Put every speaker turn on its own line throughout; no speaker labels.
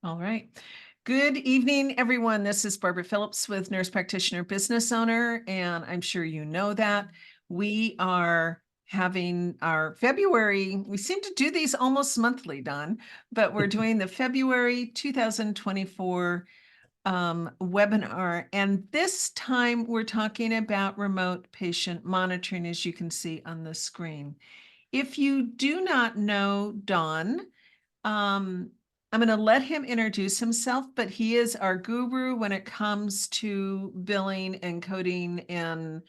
All right. Good evening, everyone. This is Barbara Phillips with Nurse Practitioner Business Owner, and I'm sure you know that we are having our February, we seem to do these almost monthly, Don, but we're doing the February 2024 webinar. And this time we're talking about remote patient monitoring, as you can see on the screen. If you do not know Don, I'm going to let him introduce himself, but he is our guru when it comes to billing and coding and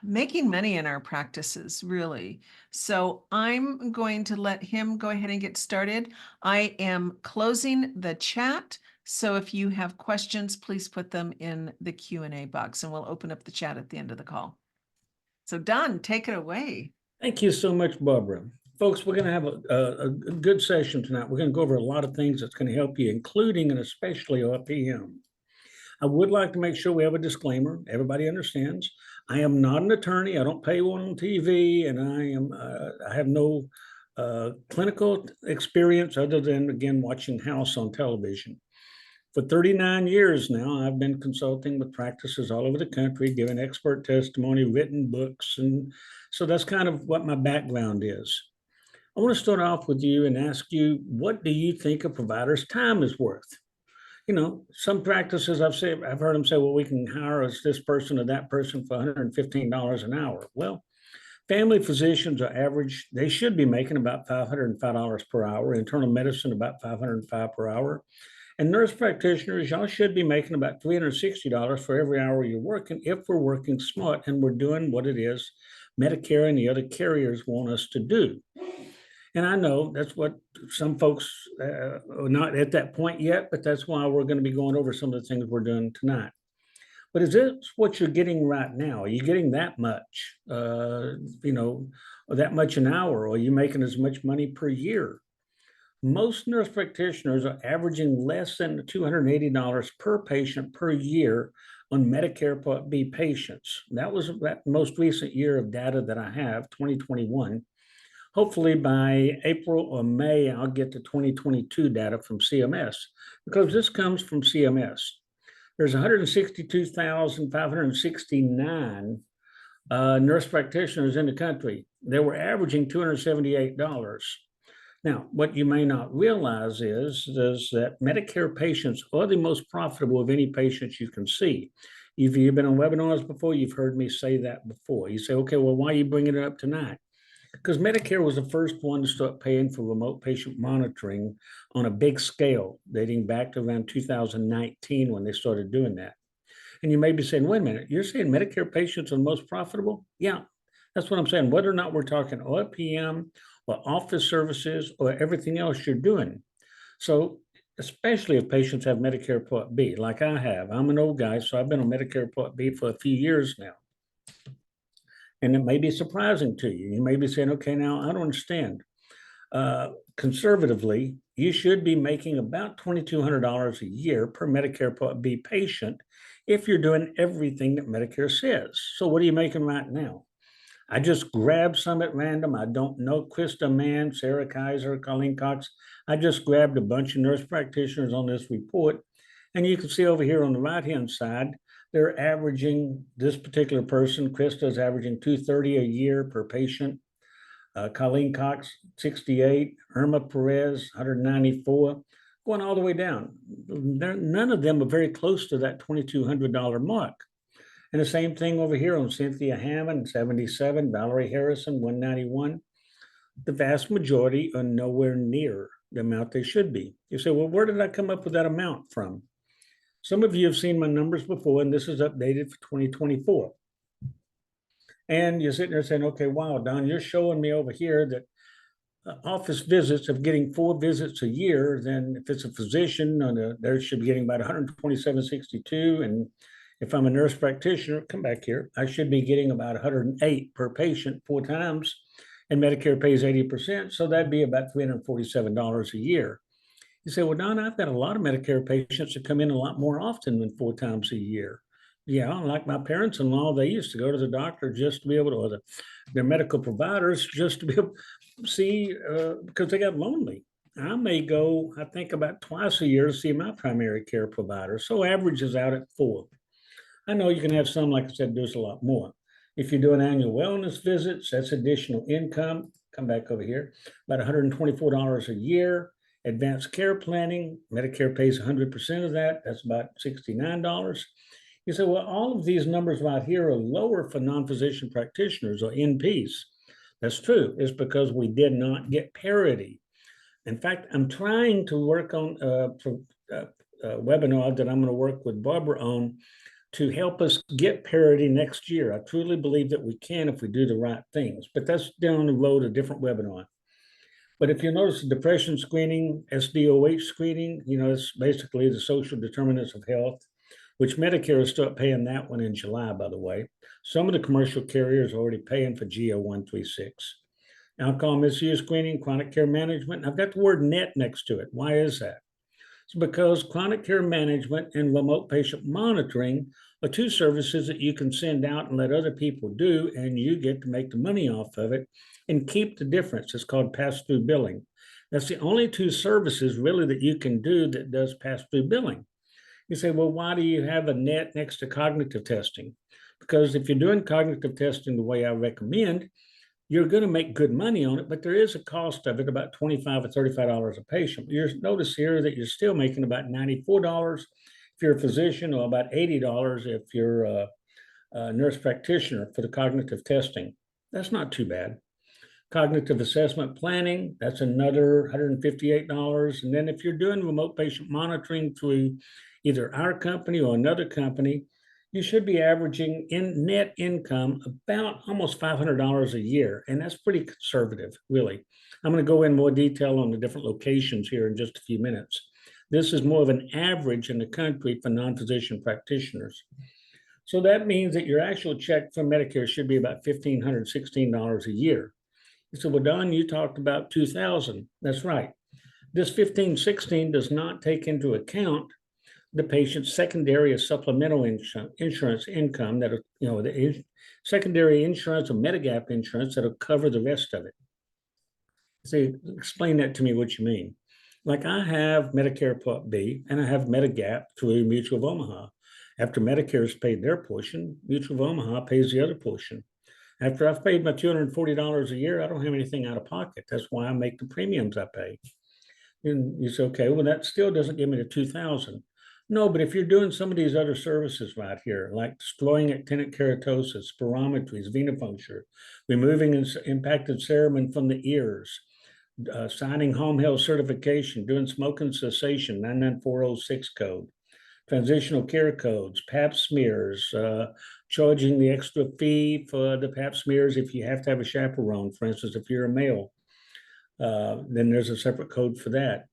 making money in our practices, really. So I'm going to let him go ahead and get started. I am closing the chat. So if you have questions, please put them in the Q&A box and we'll open up the chat at the end of the call. So Don, take it away.
Thank you so much, Barbara. Folks, we're going to have a good session tonight. We're going to go over a lot of things that's going to help you, including and especially RPM. I would like to make sure we have a disclaimer. Everybody understands. I am not an attorney. I don't pay one on TV, and I have no clinical experience other than, again, watching House on television. For 39 years now, I've been consulting with practices all over the country, giving expert testimony, written books, and so that's kind of what my background is. I want to start off with you and ask you, what do you think a provider's time is worth? You know, some practices I've heard them say, well, we can hire us this person or that person for $115 an hour. Well, family physicians are average, they should be making about $505 per hour, internal medicine about $505 per hour. And nurse practitioners, y'all should be making about $360 for every hour you're working if we're working smart and we're doing what it is Medicare and the other carriers want us to do. And I know that's what some folks are not at that point yet, but that's why we're going to be going over some of the things we're doing tonight. But is this what you're getting right now? Are you getting that much, that much an hour? Or are you making as much money per year? Most nurse practitioners are averaging less than $280 per patient per year on Medicare Part B patients. That was that most recent year of data that I have, 2021. Hopefully by April or May, I'll get the 2022 data from CMS because this comes from CMS. There's 162,569 nurse practitioners in the country. They were averaging $278. Now, what you may not realize is that Medicare patients are the most profitable of any patients you can see. If you've been on webinars before, you've heard me say that before. You say, okay, well, why are you bringing it up tonight? Because Medicare was the first one to start paying for remote patient monitoring on a big scale, dating back to around 2019 when they started doing that. And you may be saying, wait a minute, you're saying Medicare patients are the most profitable? Yeah, that's what I'm saying. Whether or not we're talking RPM or office services or everything else you're doing. So especially if patients have Medicare Part B, like I have. I'm an old guy, so I've been on Medicare Part B for a few years now. And it may be surprising to you. You may be saying, okay, now I don't understand. Conservatively, you should be making about $2,200 a year per Medicare Part B patient if you're doing everything that Medicare says. So what are you making right now? I just grabbed some at random. I don't know Krista Mann, Sarah Kaiser, Colleen Cox. I just grabbed a bunch of nurse practitioners on this report. And you can see over here on the right-hand side, they're averaging, this particular person, Krista, is averaging $230 a year per patient. Colleen Cox, 68, Irma Perez, 194, going all the way down. None of them are very close to that $2,200 mark. And the same thing over here on Cynthia Hammond, 77, Valerie Harrison, 191. The vast majority are nowhere near the amount they should be. You say, well, where did I come up with that amount from? Some of you have seen my numbers before, and this is updated for 2024. And you're sitting there saying, okay, wow, Don, you're showing me over here that office visits of getting 4 visits a year. Then if it's a physician, they should be getting about 127.62. And if I'm a nurse practitioner, come back here, I should be getting about 108 per patient 4 times. And Medicare pays 80%. So that'd be about $347 a year. You say, well, Don, I've got a lot of Medicare patients that come in a lot more often than 4 times a year. Yeah, like my parents-in-law, they used to go to the doctor just to be able to, or their medical providers just to be able to see, because they got lonely. I may go, I think about twice a year to see my primary care provider. So averages out at 4. I know you can have some, like I said, do a lot more. If you're doing annual wellness visits, that's additional income. Come back over here, about $124 a year. Advanced care planning, Medicare pays 100% of that. That's about $69. You say, well, all of these numbers right here are lower for non-physician practitioners or NPs. That's true. It's because we did not get parity. In fact, I'm trying to work on a webinar that I'm going to work with Barbara on to help us get parity next year. I truly believe that we can if we do the right things, but that's down the road, a different webinar. But if you notice the depression screening, SDOH screening, it's basically the social determinants of health, which Medicare will start paying that one in July, by the way. Some of the commercial carriers are already paying for GO 136. Alcohol misuse screening, chronic care management. I've got the word NET next to it. Why is that? It's because chronic care management and remote patient monitoring are two services that you can send out and let other people do, and you get to make the money off of it and keep the difference. It's called pass-through billing. That's the only two services really that you can do that does pass-through billing. You say, well, why do you have a NET next to cognitive testing? Because if you're doing cognitive testing the way I recommend, you're going to make good money on it, but there is a cost of it, about $25 or $35 a patient. You notice here that you're still making about $94 if you're a physician, or about $80 if you're a nurse practitioner for the cognitive testing. That's not too bad. Cognitive assessment planning, that's another $158. And then if you're doing remote patient monitoring through either our company or another company, you should be averaging in net income about almost $500 a year. And that's pretty conservative, really. I'm going to go in more detail on the different locations here in just a few minutes. This is more of an average in the country for non-physician practitioners. So that means that your actual check from Medicare should be about $1,516 a year. You said, well, Don, you talked about $2,000. That's right. This $1,516 does not take into account the patient's secondary or supplemental insurance income that, the secondary insurance or Medigap insurance that'll cover the rest of it. So explain that to me, what you mean. Like I have Medicare Part B and I have Medigap through Mutual of Omaha. After Medicare has paid their portion, Mutual of Omaha pays the other portion. After I've paid my $240 a year, I don't have anything out of pocket. That's why I make the premiums I pay. And you say, okay, well, that still doesn't give me the $2,000. No, but if you're doing some of these other services right here, like destroying actinic keratosis, spirometries, venipuncture, removing impacted cerumen from the ears, signing home health certification, doing smoking cessation, 99406 code, transitional care codes, pap smears, charging the extra fee for the pap smears if you have to have a chaperone, for instance, if you're a male, then there's a separate code for that.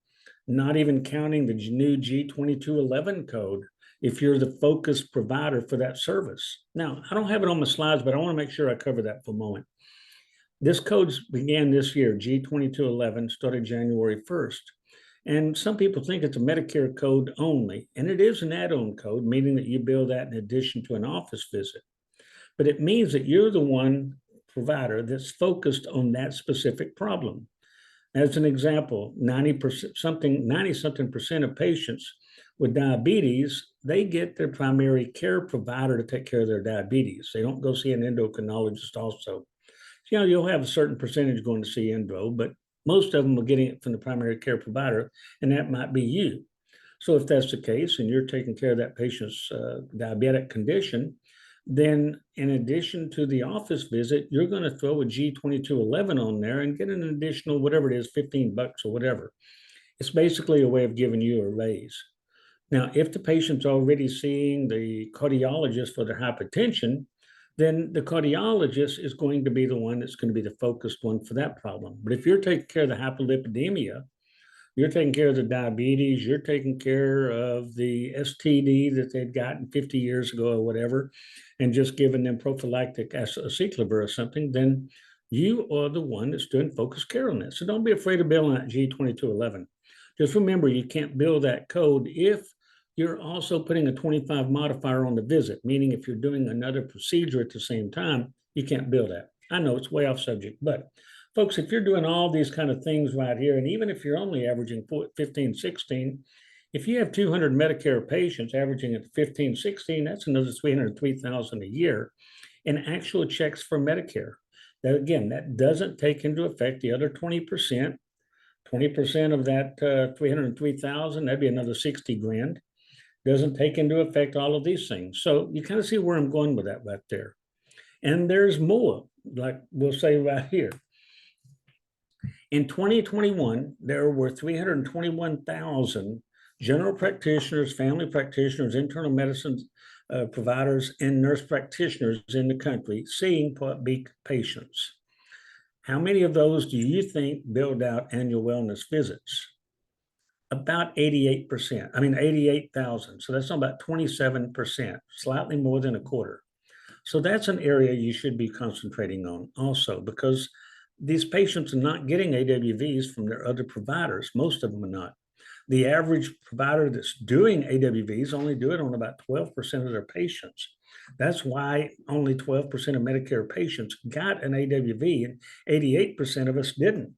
Not even counting the new G2211 code if you're the focused provider for that service. Now, I don't have it on my slides, but I want to make sure I cover that for a moment. This code began this year, G2211, started January 1st. And some people think it's a Medicare code only, and it is an add-on code, meaning that you bill that in addition to an office visit. But it means that you're the one provider that's focused on that specific problem. As an example, 90-something percent of patients with diabetes, they get their primary care provider to take care of their diabetes. They don't go see an endocrinologist also. You'll have a certain percentage going to see endo, but most of them are getting it from the primary care provider, and that might be you. So if that's the case, and you're taking care of that patient's diabetic condition, then in addition to the office visit, you're going to throw a G2211 on there and get an additional, whatever it is, $15 or whatever. It's basically a way of giving you a raise. Now, if the patient's already seeing the cardiologist for their hypertension, then the cardiologist is going to be the one that's going to be the focused one for that problem. But if you're taking care of the hyperlipidemia, you're taking care of the diabetes, you're taking care of the STD that they'd gotten 50 years ago or whatever, and just giving them prophylactic aciclovir or something, then you are the one that's doing focused care on that. So don't be afraid of billing that G2211. Just remember, you can't bill that code if you're also putting a 25 modifier on the visit, meaning if you're doing another procedure at the same time, you can't bill that. I know it's way off subject, but Folks, if you're doing all these kind of things right here, and even if you're only averaging 15, 16, if you have 200 Medicare patients averaging at 15, 16, that's another 303,000 a year in actual checks for Medicare. That again, that doesn't take into effect the other 20%. 20% of that 303,000, that'd be another 60 grand. Doesn't take into effect all of these things. So you kind of see where I'm going with that right there. And there's more, like we'll say right here. In 2021, there were 321,000 general practitioners, family practitioners, internal medicine providers, and nurse practitioners in the country seeing Part B patients. How many of those do you think billed out annual wellness visits? About 88%. I mean, 88,000. So that's about 27%, slightly more than a quarter. So that's an area you should be concentrating on also, because these patients are not getting AWVs from their other providers. Most of them are not. The average provider that's doing AWVs only do it on about 12% of their patients. That's why only 12% of Medicare patients got an AWV and 88% of us didn't.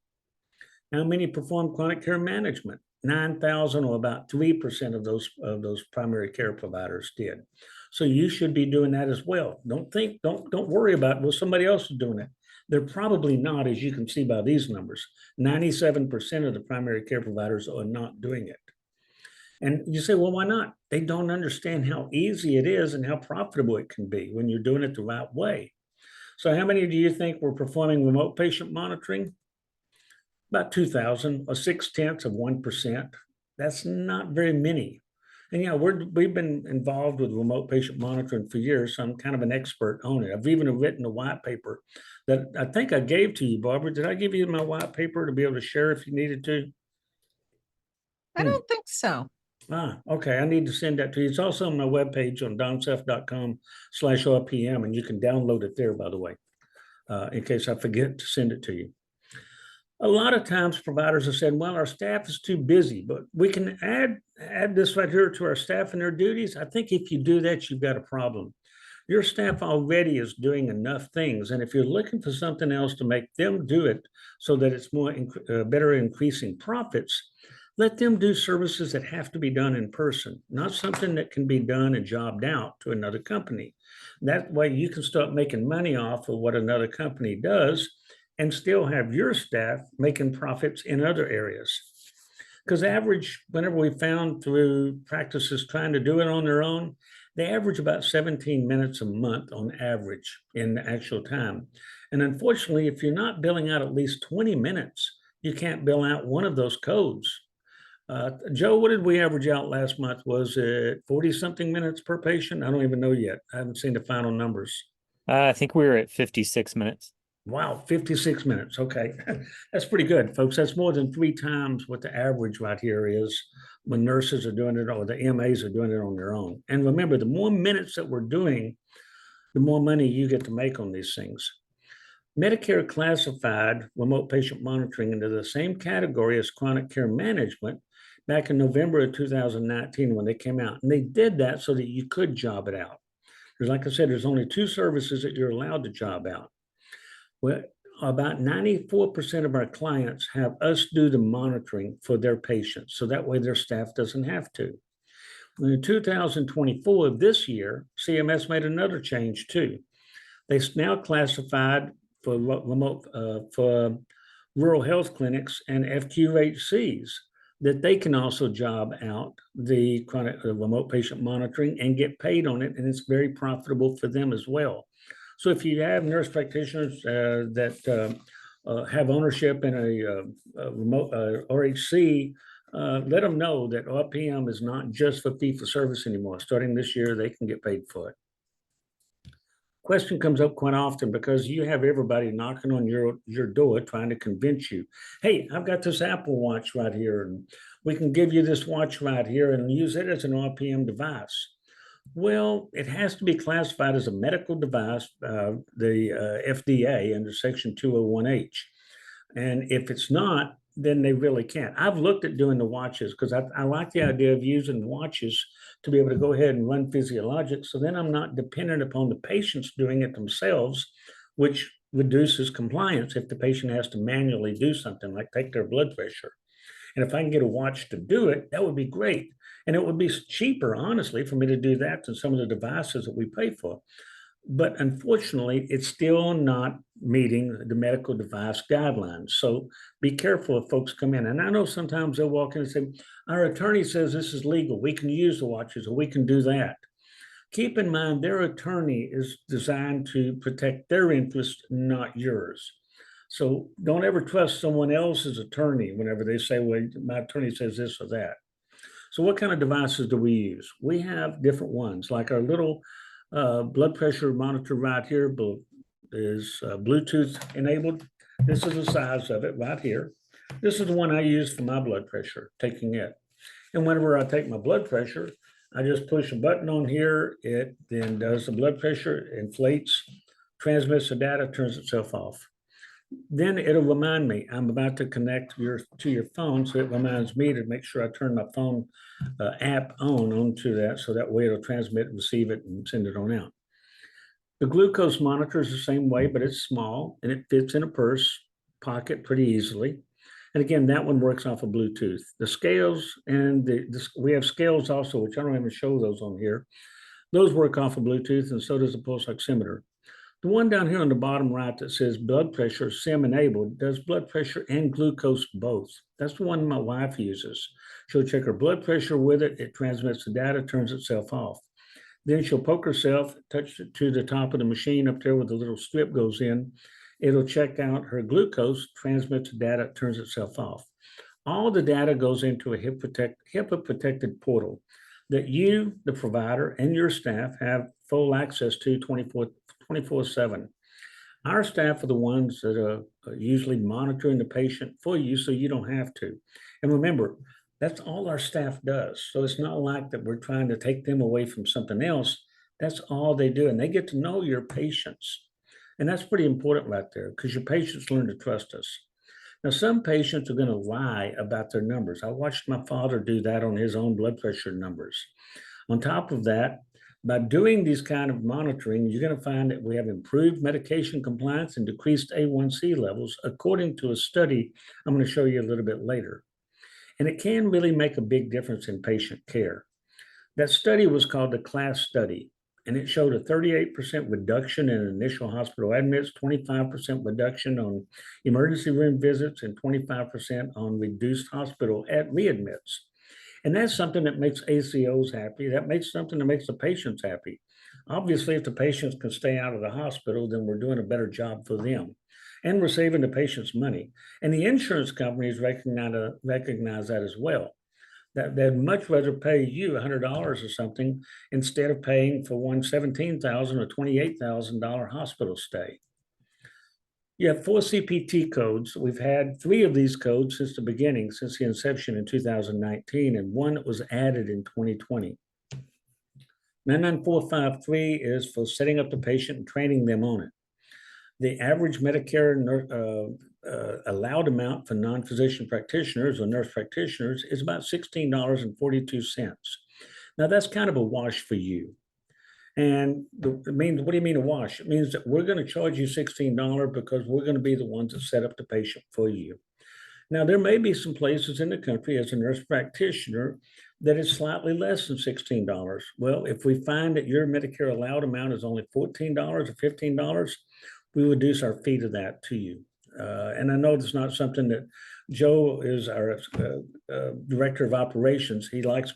How many perform chronic care management? 9,000, or about 3% of those primary care providers did. So you should be doing that as well. Don't worry about, well, somebody else is doing it. They're probably not, as you can see by these numbers. 97% of the primary care providers are not doing it. And you say, well, why not? They don't understand how easy it is and how profitable it can be when you're doing it the right way. So how many do you think were performing remote patient monitoring? About 2,000, or 0.6%. That's not very many. And yeah, we've been involved with remote patient monitoring for years, so I'm kind of an expert on it. I've even written a white paper that I think I gave to you, Barbara. Did I give you my white paper to be able to share if you needed to?
I don't think so.
Okay. I need to send that to you. It's also on my webpage on donself.com/RPM, and you can download it there, by the way, in case I forget to send it to you. A lot of times providers have said, well, our staff is too busy, but we can add this right here to our staff and their duties. I think if you do that, you've got a problem. Your staff already is doing enough things. And if you're looking for something else to make them do it so that it's more better increasing profits, let them do services that have to be done in person, not something that can be done and jobbed out to another company. That way you can start making money off of what another company does and still have your staff making profits in other areas. Because whenever we found through practices trying to do it on their own, they average about 17 minutes a month on average in the actual time. And unfortunately, if you're not billing out at least 20 minutes, you can't bill out one of those codes. Joe, what did we average out last month? Was it 40 something minutes per patient? I don't even know yet. I haven't seen the final numbers.
I think we were at 56 minutes.
Wow, 56 minutes. Okay. That's pretty good, folks. That's more than 3 times what the average right here is when nurses are doing it or the MAs are doing it on their own. And remember, the more minutes that we're doing, the more money you get to make on these things. Medicare classified remote patient monitoring into the same category as chronic care management back in November of 2019 when they came out. And they did that so that you could job it out. Because like I said, there's only 2 services that you're allowed to job out. Well, about 94% of our clients have us do the monitoring for their patients. So that way their staff doesn't have to. In 2024 of this year, CMS made another change too. They now classified for remote, for rural health clinics and FQHCs that they can also job out the chronic remote patient monitoring and get paid on it. And it's very profitable for them as well. So if you have nurse practitioners that have ownership in a remote RHC, let them know that RPM is not just for fee-for-service anymore. Starting this year, they can get paid for it. Question comes up quite often because you have everybody knocking on your door trying to convince you, hey, I've got this Apple Watch right here, and we can give you this watch right here and use it as an RPM device. Well, it has to be classified as a medical device, the FDA under Section 201H. And if it's not, then they really can't. I've looked at doing the watches because I like the idea of using watches to be able to go ahead and run physiologics. So then I'm not dependent upon the patients doing it themselves, which reduces compliance if the patient has to manually do something like take their blood pressure. And if I can get a watch to do it, that would be great. And it would be cheaper, honestly, for me to do that than some of the devices that we pay for. But unfortunately, it's still not meeting the medical device guidelines. So be careful if folks come in. And I know sometimes they'll walk in and say, our attorney says this is legal. We can use the watches or we can do that. Keep in mind, their attorney is designed to protect their interest, not yours. So don't ever trust someone else's attorney whenever they say, well, my attorney says this or that. So what kind of devices do we use? We have different ones, like our little blood pressure monitor right here is Bluetooth enabled. This is the size of it right here. This is the one I use for my blood pressure, taking it. And whenever I take my blood pressure, I just push a button on here. It then does the blood pressure, inflates, transmits the data, turns itself off. Then it'll remind me I'm about to connect to your phone, so it reminds me to make sure I turn my phone app onto that, so that way it'll transmit, receive it, and send it on out. The glucose monitor is the same way, but it's small and it fits in a purse pocket pretty easily. And again, that one works off of Bluetooth. The scales and we have scales also, which I don't even show those on here. Those work off of Bluetooth, and so does the pulse oximeter. The one down here on the bottom right that says blood pressure SIM enabled does blood pressure and glucose both. That's the one my wife uses. She'll check her blood pressure with it. It transmits the data, turns itself off. Then she'll poke herself, touch it to the top of the machine up there where the little strip goes in. It'll check out her glucose, transmits the data, turns itself off. All the data goes into a HIPAA protected portal that you, the provider, and your staff have full access to 24/7. Our staff are the ones that are usually monitoring the patient for you, so you don't have to. And remember, that's all our staff does. So it's not like that we're trying to take them away from something else. That's all they do. And they get to know your patients. And that's pretty important right there, because your patients learn to trust us. Now, some patients are going to lie about their numbers. I watched my father do that on his own blood pressure numbers. On top of that, by doing these kind of monitoring, you're going to find that we have improved medication compliance and decreased A1C levels, according to a study I'm going to show you a little bit later. And it can really make a big difference in patient care. That study was called the CLASS study, and it showed a 38% reduction in initial hospital admits, 25% reduction on emergency room visits, and 25% on reduced hospital readmits. And that's something that makes ACOs happy. That makes something that makes the patients happy. Obviously, if the patients can stay out of the hospital, then we're doing a better job for them. And we're saving the patients money. And the insurance companies recognize that as well. That they'd much rather pay you $100 or something instead of paying for one $17,000 or $28,000 hospital stay. You have 4 CPT codes. We've had 3 of these codes since the beginning, since the inception in 2019, and one that was added in 2020. 99453 is for setting up the patient and training them on it. The average Medicare allowed amount for non-physician practitioners or nurse practitioners is about $16.42. Now that's kind of a wash for you. And it means, what do you mean a wash? It means that we're going to charge you $16 because we're going to be the ones that set up the patient for you. Now, there may be some places in the country as a nurse practitioner that is slightly less than $16. Well, if we find that your Medicare allowed amount is only $14 or $15, we reduce our fee to that to you. And I know it's not something that Joe is our director of operations. He doesn't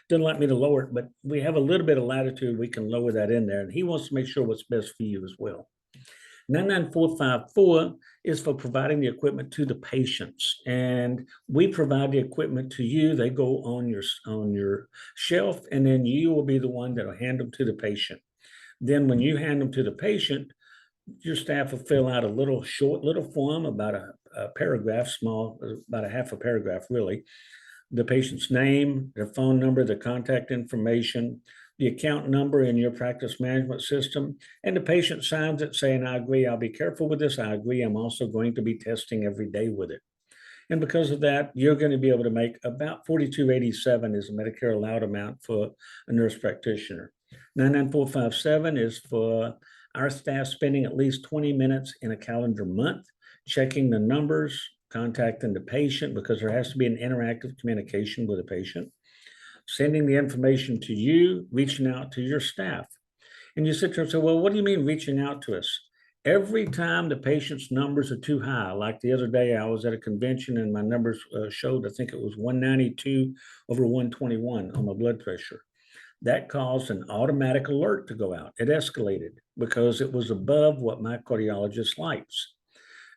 like me to lower it, but we have a little bit of latitude. We can lower that in there. And he wants to make sure what's best for you as well. 99454 is for providing the equipment to the patients. And we provide the equipment to you. They go on your shelf, and then you will be the one that will hand them to the patient. Then when you hand them to the patient, your staff will fill out a short little form, about a paragraph, small, about a half a paragraph, really. The patient's name, their phone number, their contact information, the account number in your practice management system, and the patient signs it saying, I agree, I'll be careful with this. I agree, I'm also going to be testing every day with it. And because of that, you're going to be able to make about $42.87 is the Medicare allowed amount for a nurse practitioner. 99457 is for our staff spending at least 20 minutes in a calendar month, checking the numbers, contacting the patient because there has to be an interactive communication with the patient, sending the information to you, reaching out to your staff. And you sit there and say, well, what do you mean reaching out to us? Every time the patient's numbers are too high, like the other day, I was at a convention and my numbers showed, I think it was 192 over 121 on my blood pressure. That caused an automatic alert to go out. It escalated because it was above what my cardiologist likes.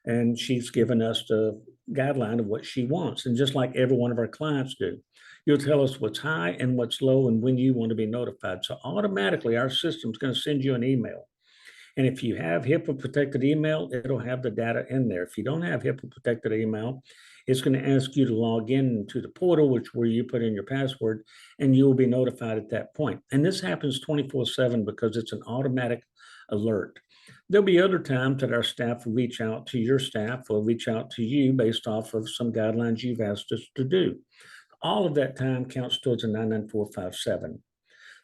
And she's given us the guideline of what she wants. And just like every one of our clients do, you'll tell us what's high and what's low and when you want to be notified. So automatically our system's going to send you an email. And if you have HIPAA protected email, it'll have the data in there. If you don't have HIPAA protected email, it's going to ask you to log in to the portal, which where you put in your password, and you will be notified at that point. And this happens 24/7 because it's an automatic alert. There'll be other times that our staff will reach out to your staff or reach out to you based off of some guidelines you've asked us to do. All of that time counts towards a 99457.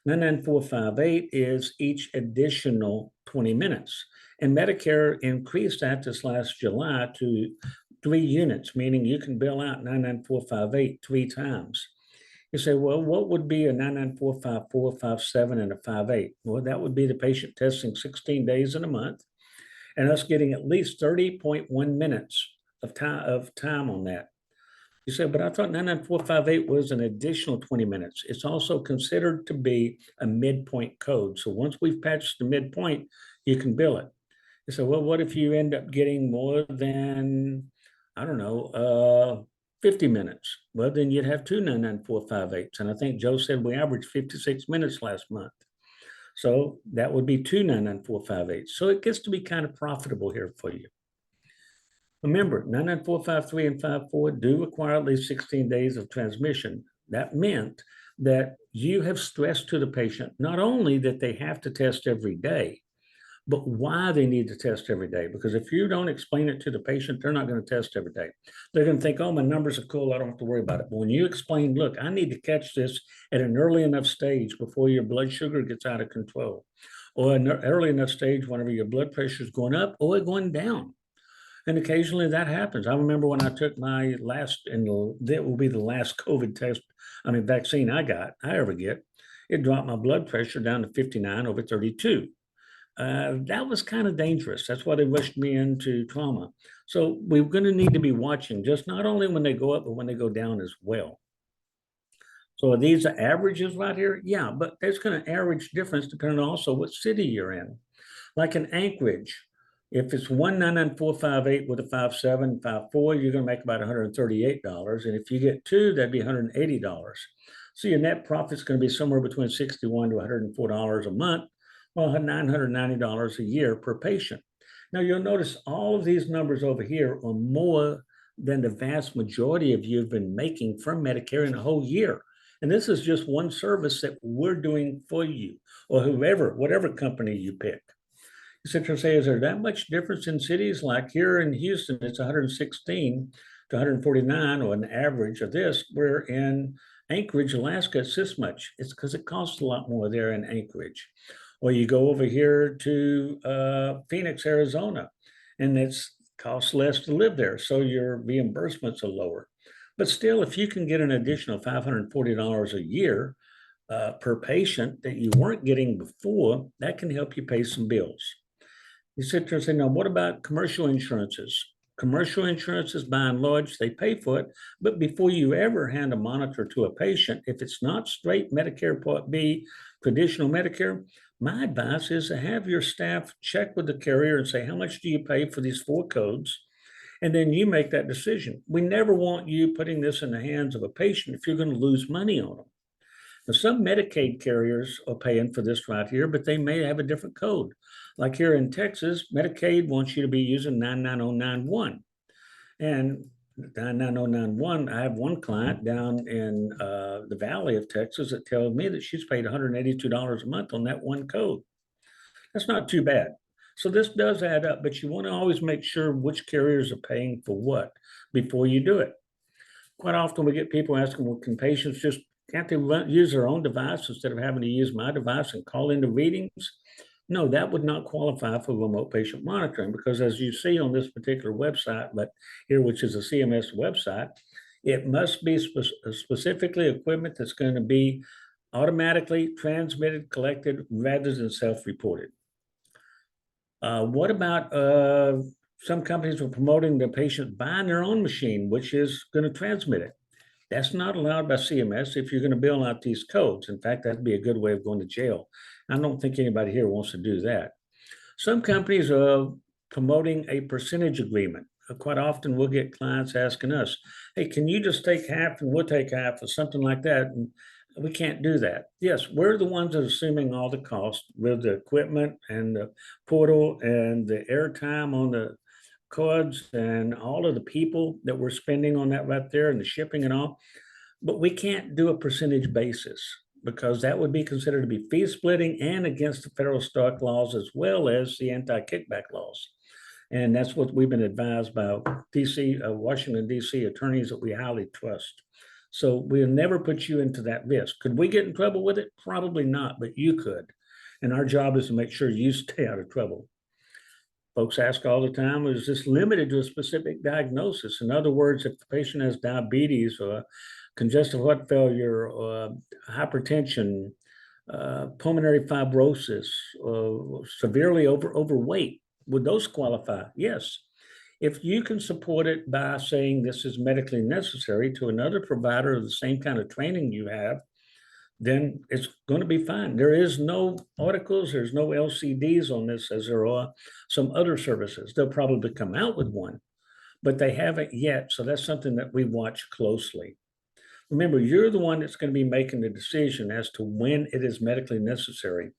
99458 is each additional 20 minutes. And Medicare increased that this last July to 3 units, meaning you can bill out 99458 3 times. You say, well, what would be a 99454, 57, and a 58? Well, that would be the patient testing 16 days in a month and us getting at least 30.1 minutes of time on that. You said, but I thought 99458 was an additional 20 minutes. It's also considered to be a midpoint code. So once we've patched the midpoint, you can bill it. You said, well, what if you end up getting more than, I don't know, 50 minutes? Well, then you'd have 2 99458s. And I think Joe said we averaged 56 minutes last month. So that would be 2 99458s. So it gets to be kind of profitable here for you. Remember, 99453 and 54 do require at least 16 days of transmission. That meant that you have stressed to the patient not only that they have to test every day, but why they need to test every day. Because if you don't explain it to the patient, they're not going to test every day. They're going to think, oh, my numbers are cool, I don't have to worry about it. But when you explain, look, I need to catch this at an early enough stage before your blood sugar gets out of control, or an early enough stage whenever your blood pressure is going up or going down. And occasionally that happens. I remember when I took my last, and that will be the last COVID vaccine I ever get, it dropped my blood pressure down to 59 over 32. That was kind of dangerous. That's why they rushed me into trauma. So we're going to need to be watching just not only when they go up, but when they go down as well. So are these the averages right here? Yeah, but there's going to average difference depending on also what city you're in. Like in Anchorage, if it's 199,458 with a 57, 54, you're going to make about $138. And if you get 2, that'd be $180. So your net profit's going to be somewhere between $61 to $104 a month, well, $990 a year per patient. Now you'll notice all of these numbers over here are more than the vast majority of you have been making from Medicare in a whole year. And this is just one service that we're doing for you, or whoever, whatever company you pick. You sit there and say, is there that much difference in cities? Like here in Houston, it's 116 to 149, or an average of this, where in Anchorage, Alaska, it's this much. It's because it costs a lot more there in Anchorage. Or you go over here to Phoenix, Arizona, and it's costs less to live there. So your reimbursements are lower. But still, if you can get an additional $540 a year per patient that you weren't getting before, that can help you pay some bills. You sit there and say, now, what about commercial insurances? Commercial insurances, by and large, they pay for it. But before you ever hand a monitor to a patient, if it's not straight Medicare Part B, traditional Medicare, my advice is to have your staff check with the carrier and say, how much do you pay for these 4 codes? And then you make that decision. We never want you putting this in the hands of a patient if you're going to lose money on them. Now, some Medicaid carriers are paying for this right here, but they may have a different code. Like here in Texas, Medicaid wants you to be using 99091. And 99091, I have one client down in the Valley of Texas that tells me that she's paid $182 a month on that one code. That's not too bad. So this does add up, but you want to always make sure which carriers are paying for what before you do it. Quite often we get people asking, well, can patients just, can't they use their own device instead of having to use my device and call into readings? No, that would not qualify for remote patient monitoring because as you see on this particular website, but here, which is a CMS website, it must be specifically equipment that's going to be automatically transmitted, collected rather than self-reported. What about some companies are promoting the patient buying their own machine, which is going to transmit it? That's not allowed by CMS if you're going to bill out these codes. In fact, that'd be a good way of going to jail. I don't think anybody here wants to do that. Some companies are promoting a percentage agreement. Quite often we'll get clients asking us, hey, can you just take half and we'll take half or something like that? And we can't do that. Yes, we're the ones that are assuming all the costs with the equipment and the portal and the airtime on the cards and all of the people that we're spending on that right there and the shipping and all. But we can't do a percentage basis because that would be considered to be fee splitting and against the federal stock laws as well as the anti-kickback laws. And that's what we've been advised by Washington, D.C. attorneys that we highly trust. So we'll never put you into that risk. Could we get in trouble with it? Probably not, but you could. And our job is to make sure you stay out of trouble. Folks ask all the time, is this limited to a specific diagnosis? In other words, if the patient has diabetes or congestive heart failure or hypertension, pulmonary fibrosis, or severely overweight, would those qualify? Yes. If you can support it by saying this is medically necessary to another provider of the same kind of training you have, then it's going to be fine. There is no articles, there's no LCDs on this as there are some other services. They'll probably come out with one, but they haven't yet. So that's something that we watch closely. Remember, you're the one that's going to be making the decision as to when it is medically necessary.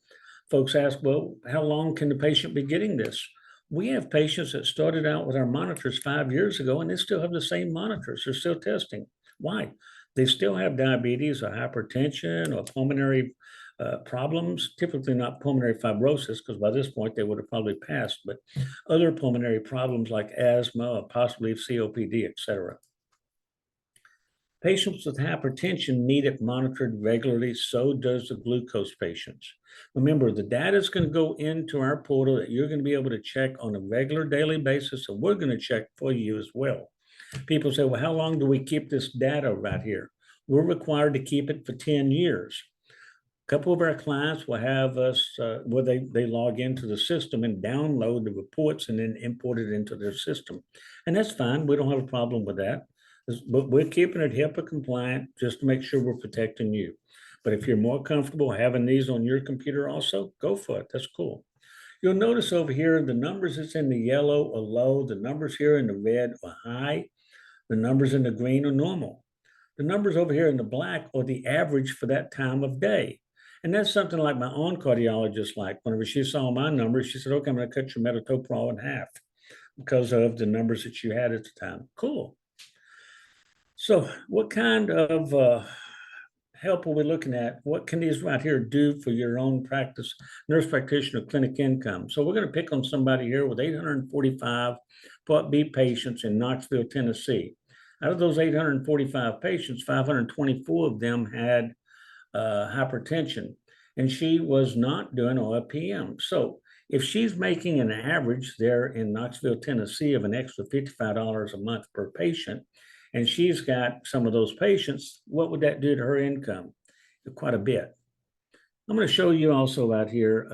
Folks ask, well, how long can the patient be getting this? We have patients that started out with our monitors 5 years ago, and they still have the same monitors. They're still testing. Why? They still have diabetes or hypertension or pulmonary problems, typically not pulmonary fibrosis, because by this point they would have probably passed, but other pulmonary problems like asthma or possibly COPD, etc. Patients with hypertension need it monitored regularly, so does the glucose patients. Remember, the data is going to go into our portal that you're going to be able to check on a regular daily basis, and we're going to check for you as well. People say, well, how long do we keep this data right here? We're required to keep it for 10 years. A couple of our clients will have us where they log into the system and download the reports and then import it into their system. And that's fine. We don't have a problem with that. But we're keeping it HIPAA compliant just to make sure we're protecting you. But if you're more comfortable having these on your computer also, go for it. That's cool. You'll notice over here, the numbers that's in the yellow are low. The numbers here in the red are high. The numbers in the green are normal. The numbers over here in the black are the average for that time of day. And that's something like my own cardiologist liked. Whenever she saw my numbers, she said, okay, I'm going to cut your metoprolol in half because of the numbers that you had at the time. Cool. So what kind of help are we looking at? What can these right here do for your own practice, nurse practitioner clinic income? So we're going to pick on somebody here with 845 Part B patients in Knoxville, Tennessee. Out of those 845 patients, 524 of them had hypertension, and she was not doing OPM. So if she's making an average there in Knoxville, Tennessee of an extra $55 a month per patient, and she's got some of those patients, what would that do to her income? Quite a bit. I'm going to show you also right here,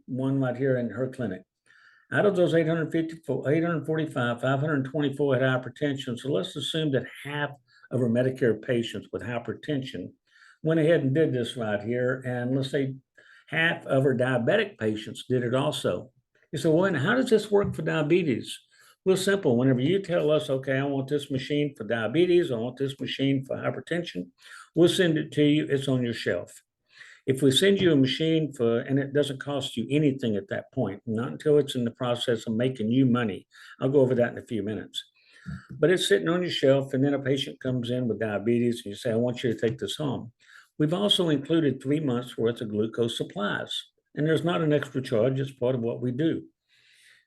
one right here in her clinic. Out of those 845, 524 had hypertension. So let's assume that half of her Medicare patients with hypertension went ahead and did this right here. And let's say half of her diabetic patients did it also. You say, well, and how does this work for diabetes? Real simple. Whenever you tell us, okay, I want this machine for diabetes, I want this machine for hypertension, we'll send it to you. It's on your shelf. If we send you a machine and it doesn't cost you anything at that point, not until it's in the process of making you money. I'll go over that in a few minutes. But it's sitting on your shelf, and then a patient comes in with diabetes, and you say, I want you to take this home. We've also included 3 months worth of glucose supplies, and there's not an extra charge. It's part of what we do.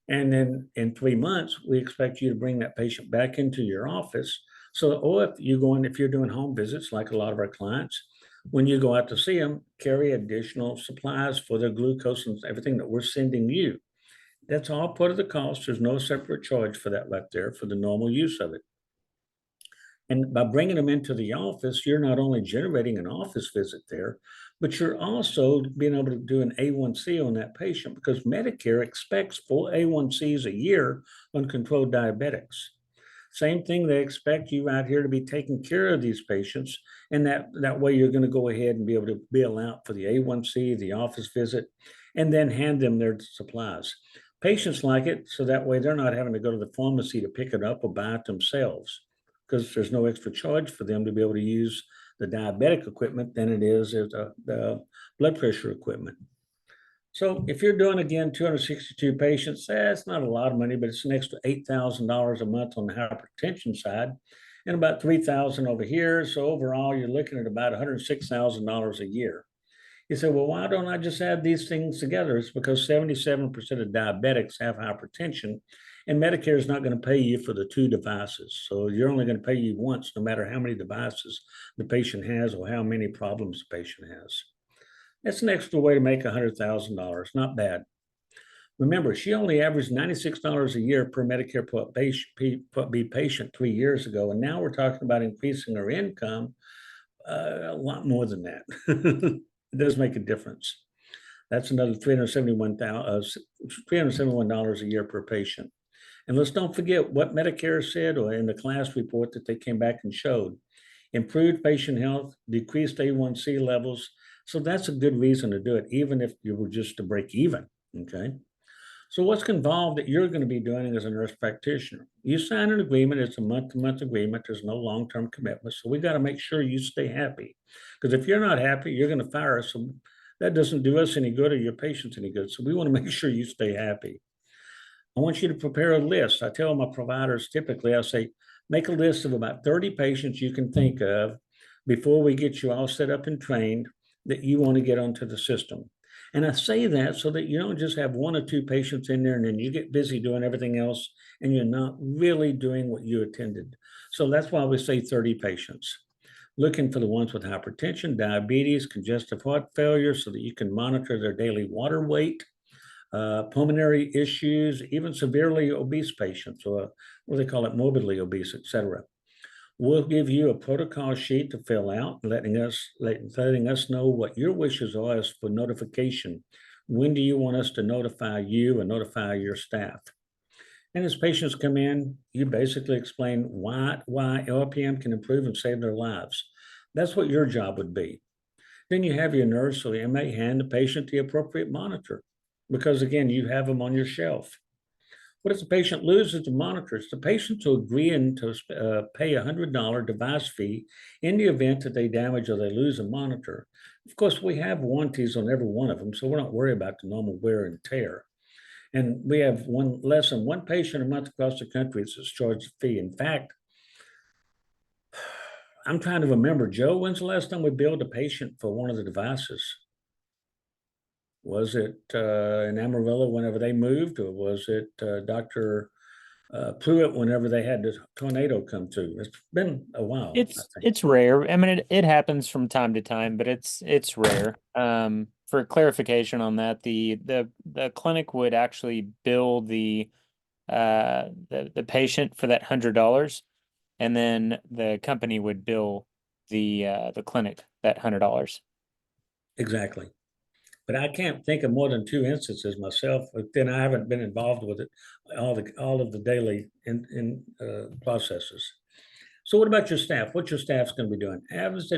And then in 3 months, we expect you to bring that patient back into your office. So, or if you're doing home visits, like a lot of our clients, when you go out to see them, carry additional supplies for their glucose and everything that we're sending you. That's all part of the cost. There's no separate charge for that right there for the normal use of it. And by bringing them into the office, you're not only generating an office visit there, but you're also being able to do an A1C on that patient because Medicare expects full A1Cs a year on controlled diabetics. Same thing, they expect you out here to be taking care of these patients. And that way you're going to go ahead and be able to bill out for the A1C, the office visit, and then hand them their supplies. Patients like it, so that way they're not having to go to the pharmacy to pick it up or buy it themselves because there's no extra charge for them to be able to use the diabetic equipment than it is as the blood pressure equipment. So if you're doing, again, 262 patients, it's not a lot of money, but it's an extra $8,000 a month on the hypertension side and about $3,000 over here. So overall, you're looking at about $106,000 a year. You say, well, why don't I just add these things together? It's because 77% of diabetics have hypertension, and Medicare is not going to pay you for the 2 devices. So you're only going to pay you once, no matter how many devices the patient has or how many problems the patient has. That's an extra way to make $100,000. Not bad. Remember, she only averaged $96 a year per Medicare B patient 3 years ago, and now we're talking about increasing her income a lot more than that. It does make a difference. That's another $371 a year per patient. And let's don't forget what Medicare said or in the class report that they came back and showed. Improved patient health, decreased A1C levels. So that's a good reason to do it, even if you were just to break even, okay? So what's involved that you're going to be doing as a nurse practitioner? You sign an agreement. It's a month-to-month agreement. There's no long-term commitment. So we got to make sure you stay happy. Because if you're not happy, you're going to fire us. So that doesn't do us any good or your patients any good. So we want to make sure you stay happy. I want you to prepare a list. I tell my providers typically, I say, make a list of about 30 patients you can think of before we get you all set up and trained that you want to get onto the system. And I say that so that you don't just have 1 or 2 patients in there and then you get busy doing everything else and you're not really doing what you intended. So that's why we say 30 patients. Looking for the ones with hypertension, diabetes, congestive heart failure so that you can monitor their daily water weight, pulmonary issues, even severely obese patients, or what they call it, morbidly obese, etc. We'll give you a protocol sheet to fill out, letting us know what your wishes are as for notification. When do you want us to notify you and notify your staff? And as patients come in, you basically explain why LPM can improve and save their lives. That's what your job would be. Then you have your nurse or the MA hand the patient the appropriate monitor, because again, you have them on your shelf. What if the patient loses the monitors? The patient will agree to pay a $100 device fee in the event that they damage or they lose a monitor. Of course, we have warranties on every one of them, so we're not worried about the normal wear and tear. And we have less than 1 patient a month across the country that's charged a fee. In fact, I'm trying to remember, Joe, when's the last time we billed a patient for one of the devices? Was it in Amarillo whenever they moved, or was it Dr. Pruitt whenever they had the tornado come through? It's been a while. I think.
It's rare. I mean, it happens from time to time, but it's rare. For clarification on that, the clinic would actually bill the patient for that $100, and then the company would bill the clinic that $100.
Exactly. But I can't think of more than 2 instances myself. But then I haven't been involved with it all of the daily processes. So what about your staff? What your staff's going to be doing? As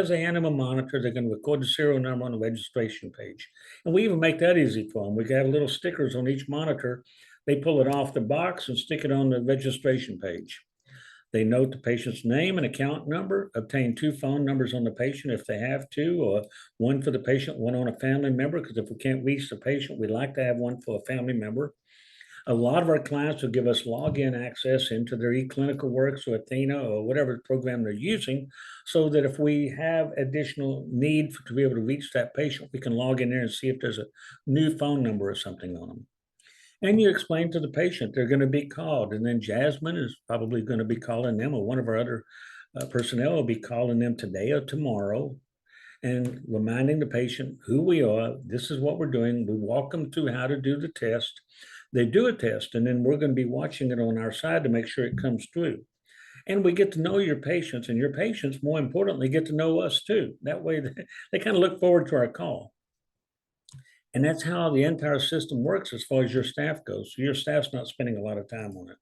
they animal monitor, they're going to record the serial number on the registration page. And we even make that easy for them. We got little stickers on each monitor. They pull it off the box and stick it on the registration page. They note the patient's name and account number, obtain 2 phone numbers on the patient if they have to, or 1 for the patient, 1 on a family member, because if we can't reach the patient, we'd like to have 1 for a family member. A lot of our clients will give us login access into their eClinicalWorks or Athena or whatever program they're using, so that if we have additional need to be able to reach that patient, we can log in there and see if there's a new phone number or something on them. And you explain to the patient they're going to be called, and then Jasmine is probably going to be calling them, or one of our other personnel will be calling them today or tomorrow. and reminding the patient who we are. This is what we're doing. We walk them through how to do the test. They do a test, and then we're going to be watching it on our side to make sure it comes through. And we get to know your patients, and your patients, more importantly, get to know us too. That way, they kind of look forward to our call. And that's how the entire system works as far as your staff goes. So your staff's not spending a lot of time on it.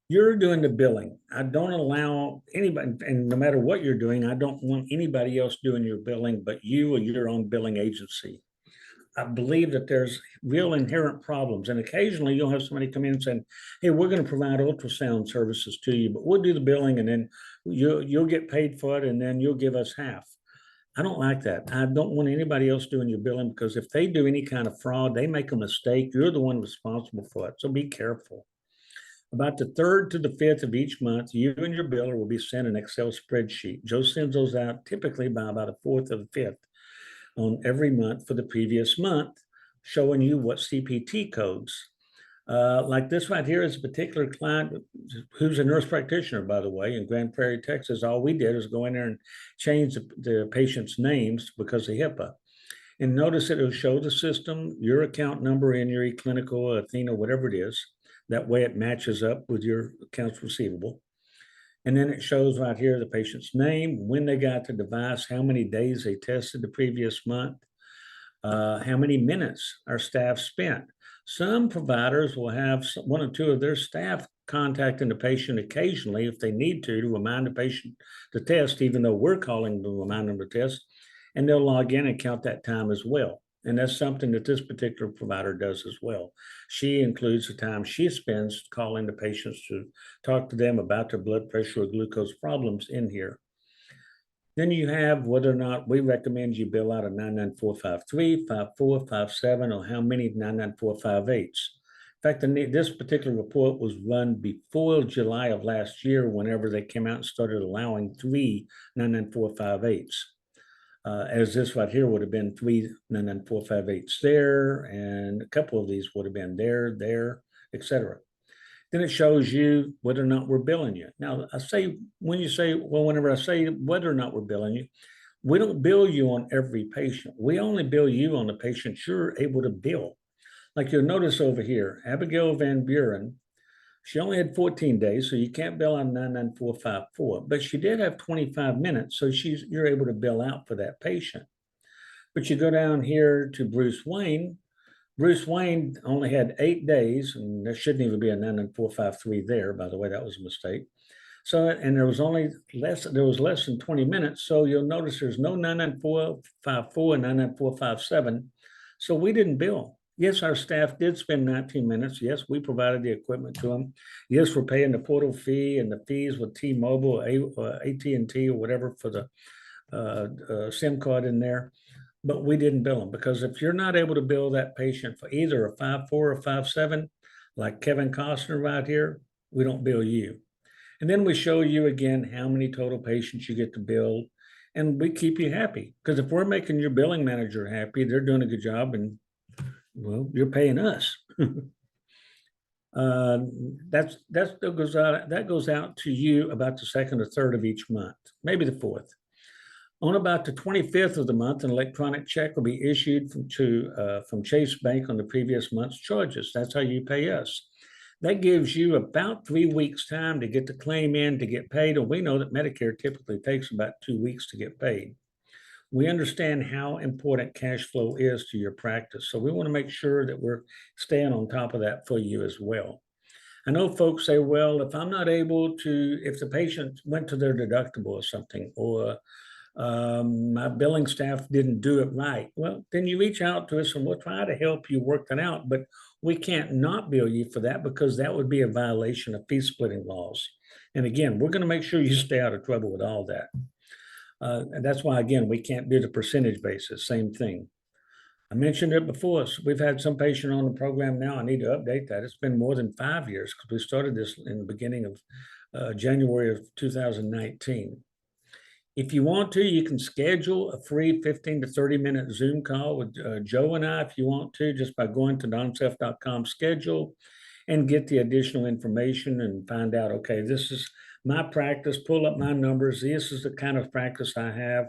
You're doing the billing. I don't allow anybody, and no matter what you're doing, I don't want anybody else doing your billing but you or your own billing agency. I believe that there's real inherent problems. And occasionally you'll have somebody come in and say, hey, we're going to provide ultrasound services to you, but we'll do the billing and then you'll get paid for it and then you'll give us half. I don't like that. I don't want anybody else doing your billing, because if they do any kind of fraud, they make a mistake, you're the one responsible for it. So be careful. About the 3rd to the 5th of each month, you and your biller will be sent an Excel spreadsheet. Joe sends those out typically by about the 4th or the 5th on every month for the previous month, showing you what CPT codes. Like this right here is a particular client who's a nurse practitioner, by the way, in Grand Prairie, Texas. All we did is go in there and change the patient's names because of HIPAA. And notice that it'll show the system your account number in your eClinical, Athena, whatever it is. That way it matches up with your accounts receivable. And then it shows right here the patient's name, when they got the device, how many days they tested the previous month, how many minutes our staff spent. Some providers will have one or two of their staff contacting the patient occasionally if they need to remind the patient to test, even though we're calling to remind them to test, and they'll log in and count that time as well. And that's something that this particular provider does as well. She includes the time she spends calling the patients to talk to them about their blood pressure or glucose problems in here. Then you have whether or not we recommend you bill out a 99453, 54, 57, or how many 99458s. In fact, this particular report was run before July of last year, whenever they came out and started allowing 3 99458s. As this right here would have been 3 99458s there, and a couple of these would have been there, etc. Then it shows you whether or not we're billing you. Now, whenever I say whether or not we're billing you, we don't bill you on every patient. We only bill you on the patients you're able to bill. Like you'll notice over here, Abigail Van Buren, she only had 14 days, so you can't bill on 99454, but she did have 25 minutes, so you're able to bill out for that patient. But you go down here to Bruce Wayne. Bruce Wayne only had 8 days, and there shouldn't even be a 99453 there, by the way, that was a mistake. So, and there was less than 20 minutes, so you'll notice there's no 99454 and 99457, so we didn't bill. Yes, our staff did spend 19 minutes. Yes, we provided the equipment to them. Yes, we're paying the portal fee and the fees with T-Mobile, AT&T, or whatever for the SIM card in there. But we didn't bill them, because if you're not able to bill that patient for either a 54 or 57, like Kevin Costner right here, we don't bill you. And then we show you again how many total patients you get to bill, and we keep you happy. Because if we're making your billing manager happy, they're doing a good job, and well, you're paying us. That goes out to you about the 2nd or 3rd of each month, maybe the 4th. On about the 25th of the month, an electronic check will be issued from Chase Bank on the previous month's charges. That's how you pay us. That gives you about 3 weeks' time to get the claim in, to get paid. And we know that Medicare typically takes about 2 weeks to get paid. We understand how important cash flow is to your practice, so we want to make sure that we're staying on top of that for you as well. I know folks say, well, if the patient went to their deductible or something, or my billing staff didn't do it right, well, then you reach out to us and we'll try to help you work that out. But we can't not bill you for that, because that would be a violation of fee splitting laws. And again, we're going to make sure you stay out of trouble with all that. And that's why, again, we can't do the percentage basis, same thing. I mentioned it before. So we've had some patient on the program now. I need to update that. It's been more than 5 years, because we started this in the beginning of January of 2019. If you want to, you can schedule a free 15 to 30-minute Zoom call with Joe and I, if you want to, just by going to donself.com schedule and get the additional information and find out, okay, this is my practice, pull up my numbers. This is the kind of practice I have.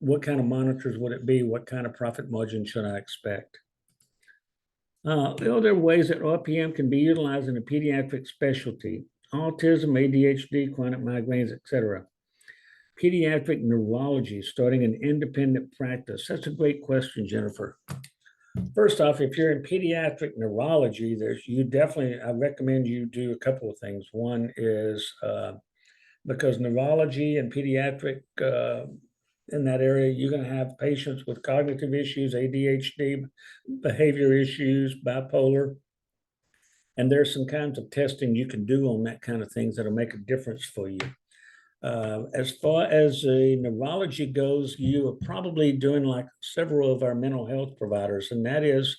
What kind of monitors would it be? What kind of profit margin should I expect? There are ways that RPM can be utilized in a pediatric specialty: autism, ADHD, chronic migraines, etc. Pediatric neurology, starting an independent practice. That's a great question, Jennifer. First off, if you're in pediatric neurology, I recommend you do a couple of things. One is because neurology and pediatric in that area, you're going to have patients with cognitive issues, ADHD, behavior issues, bipolar. And there's some kinds of testing you can do on that kind of things that'll make a difference for you. As far as neurology goes, you are probably doing like several of our mental health providers, and that is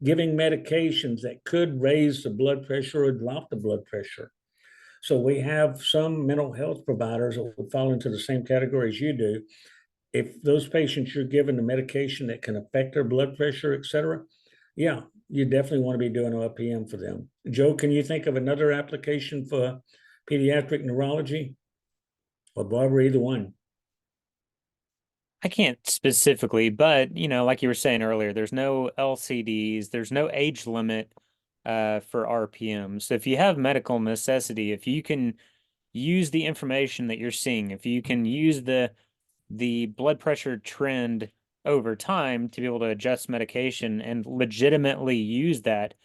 giving medications that could raise the blood pressure or drop the blood pressure. So we have some mental health providers that would fall into the same category as you do. If those patients you're giving the medication that can affect their blood pressure, et cetera, yeah, you definitely want to be doing RPM for them. Joe, can you think of another application for pediatric neurology? Or Barbara, either one?
I can't specifically, but like you were saying earlier, there's no LCDs, there's no age limit for RPM. So if you have medical necessity, if you can use the information that you're seeing, if you can use the blood pressure trend over time to be able to adjust medication and legitimately use that,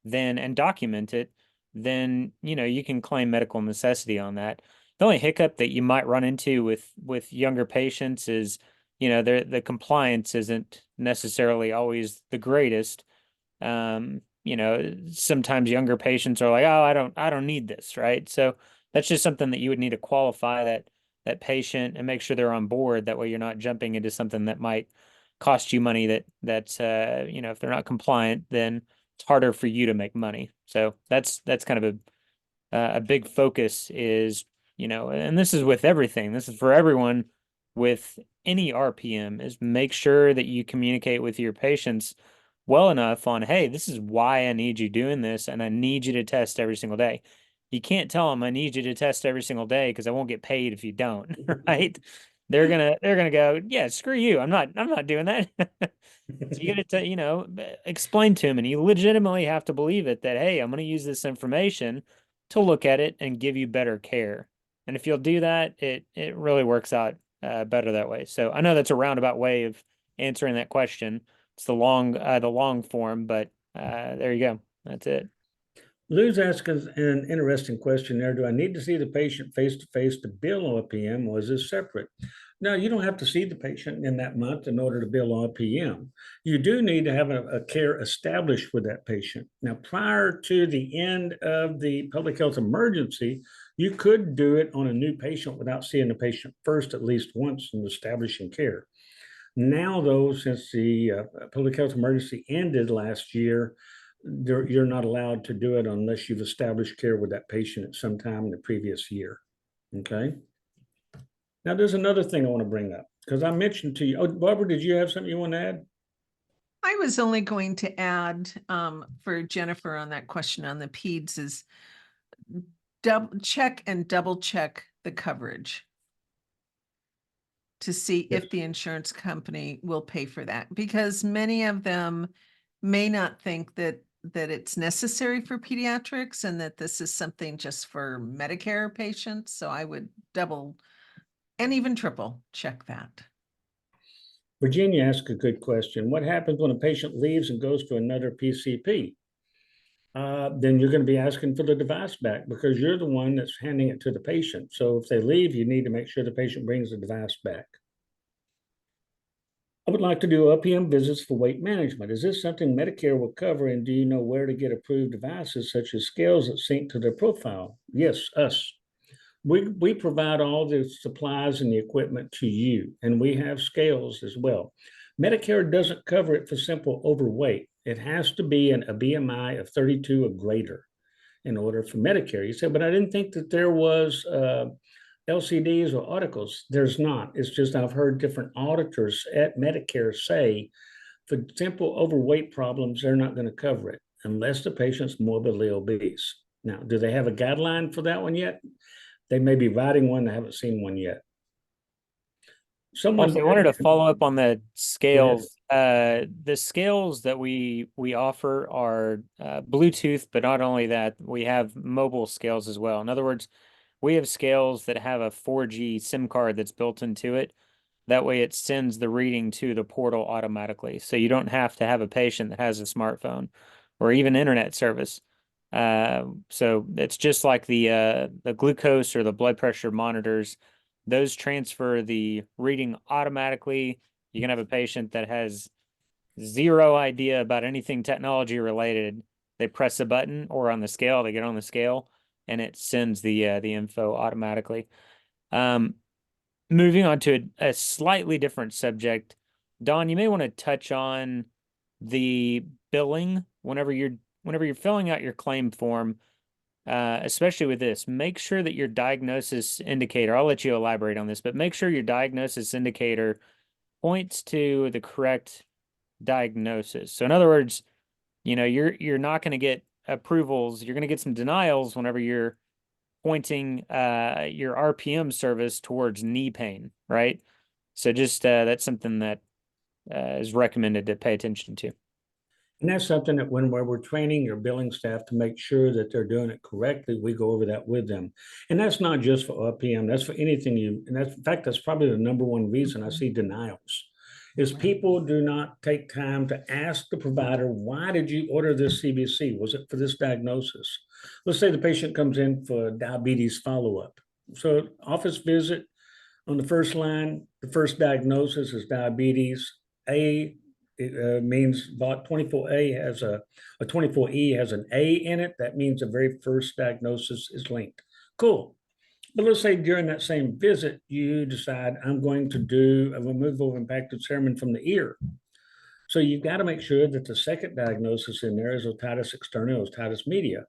then and document it, then you can claim medical necessity on that. The only hiccup that you might run into with younger patients is, the compliance isn't necessarily always the greatest. Sometimes younger patients are like, oh, I don't need this, right? So that's just something that you would need to qualify that patient and make sure they're on board. That way you're not jumping into something that might cost you money if they're not compliant, then it's harder for you to make money. So that's kind of a big focus is, and this is with everything. This is for everyone with any RPM, is make sure that you communicate with your patients well enough on, hey, this is why I need you doing this, and I need you to test every single day. You can't tell them I need you to test every single day because I won't get paid if you don't, right? They're gonna go, yeah, screw you. I'm not doing that. So you gotta explain to them, and you legitimately have to believe it that, hey, I'm gonna use this information to look at it and give you better care. And if you'll do that, it really works out better that way. So I know that's a roundabout way of answering that question. It's the long form, but there you go. That's it.
Lou's asking an interesting question there. Do I need to see the patient face to face to bill RPM, or is this separate? No, you don't have to see the patient in that month in order to bill RPM. You do need to have a care established with that patient. Now, prior to the end of the public health emergency, you could do it on a new patient without seeing the patient first at least once and establishing care. Now, though, since the public health emergency ended last year, you're not allowed to do it unless you've established care with that patient at some time in the previous year. Okay. Now, there's another thing I want to bring up because I mentioned to you. Oh, Barbara, did you have something you want to add?
I was only going to add for Jennifer on that question on the peds is double check the coverage to see if the insurance company will pay for that, because many of them may not think that it's necessary for pediatrics and that this is something just for Medicare patients. So I would double and even triple check that.
Virginia asked a good question. What happens when a patient leaves and goes to another PCP? Then you're going to be asking for the device back because you're the one that's handing it to the patient. So if they leave, you need to make sure the patient brings the device back. I would like to do RPM visits for weight management. Is this something Medicare will cover? And do you know where to get approved devices such as scales that sync to their profile? Yes, us. We provide all the supplies and the equipment to you, and we have scales as well. Medicare doesn't cover it for simple overweight. It has to be a BMI of 32 or greater in order for Medicare. You said, but I didn't think that there was LCDs or articles. There's not. It's just I've heard different auditors at Medicare say for simple overweight problems, they're not going to cover it unless the patient's morbidly obese. Now, do they have a guideline for that one yet? They may be writing one. I haven't seen one yet. Someone.
Also, I wanted to follow up on the scales. The scales that we offer are Bluetooth, but not only that, we have mobile scales as well. In other words, we have scales that have a 4G SIM card that's built into it. That way it sends the reading to the portal automatically. So you don't have to have a patient that has a smartphone or even internet service. So it's just like the glucose or the blood pressure monitors. Those transfer the reading automatically. You can have a patient that has zero idea about anything technology related. They press a button or on the scale, they get on the scale and it sends the info automatically. Moving on to a slightly different subject, Don, you may want to touch on the billing whenever you're filling out your claim form, especially with this. Make sure that your diagnosis indicator, I'll let you elaborate on this, but make sure your diagnosis indicator points to the correct diagnosis. So in other words, you're not going to get approvals, you're going to get some denials whenever you're pointing your RPM service towards knee pain, right? So just that's something that is recommended to pay attention to.
And that's something that when we're training your billing staff to make sure that they're doing it correctly, we go over that with them. And that's not just for RPM, that's for anything and that's, in fact, that's probably the number one reason I see denials is people do not take time to ask the provider, why did you order this CBC? Was it for this diagnosis? Let's say the patient comes in for diabetes follow-up. So office visit on the first line, the first diagnosis is diabetes. It means about 24A has a 24E has an A in it. That means the very first diagnosis is linked. Cool. But let's say during that same visit, you decide I'm going to do a removal of impacted cerumen from the ear. So you've got to make sure that the second diagnosis in there is otitis externa, otitis media.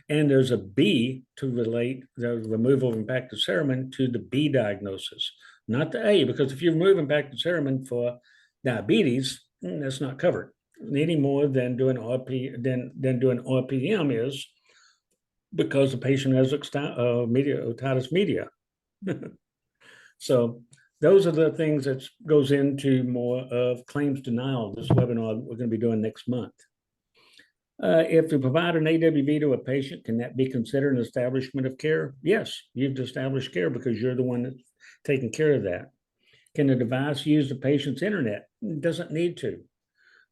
And there's a B to relate the removal of impacted cerumen to the B diagnosis, not the A, because if you remove impacted cerumen for diabetes, that's not covered any more than doing RPM is, because the patient has otitis media. So those are the things that goes into more of claims denial, this webinar we're going to be doing next month. If you provide an AWV to a patient, can that be considered an establishment of care? Yes, you've established care because you're the one that's taking care of that. Can the device use the patient's internet? It doesn't need to.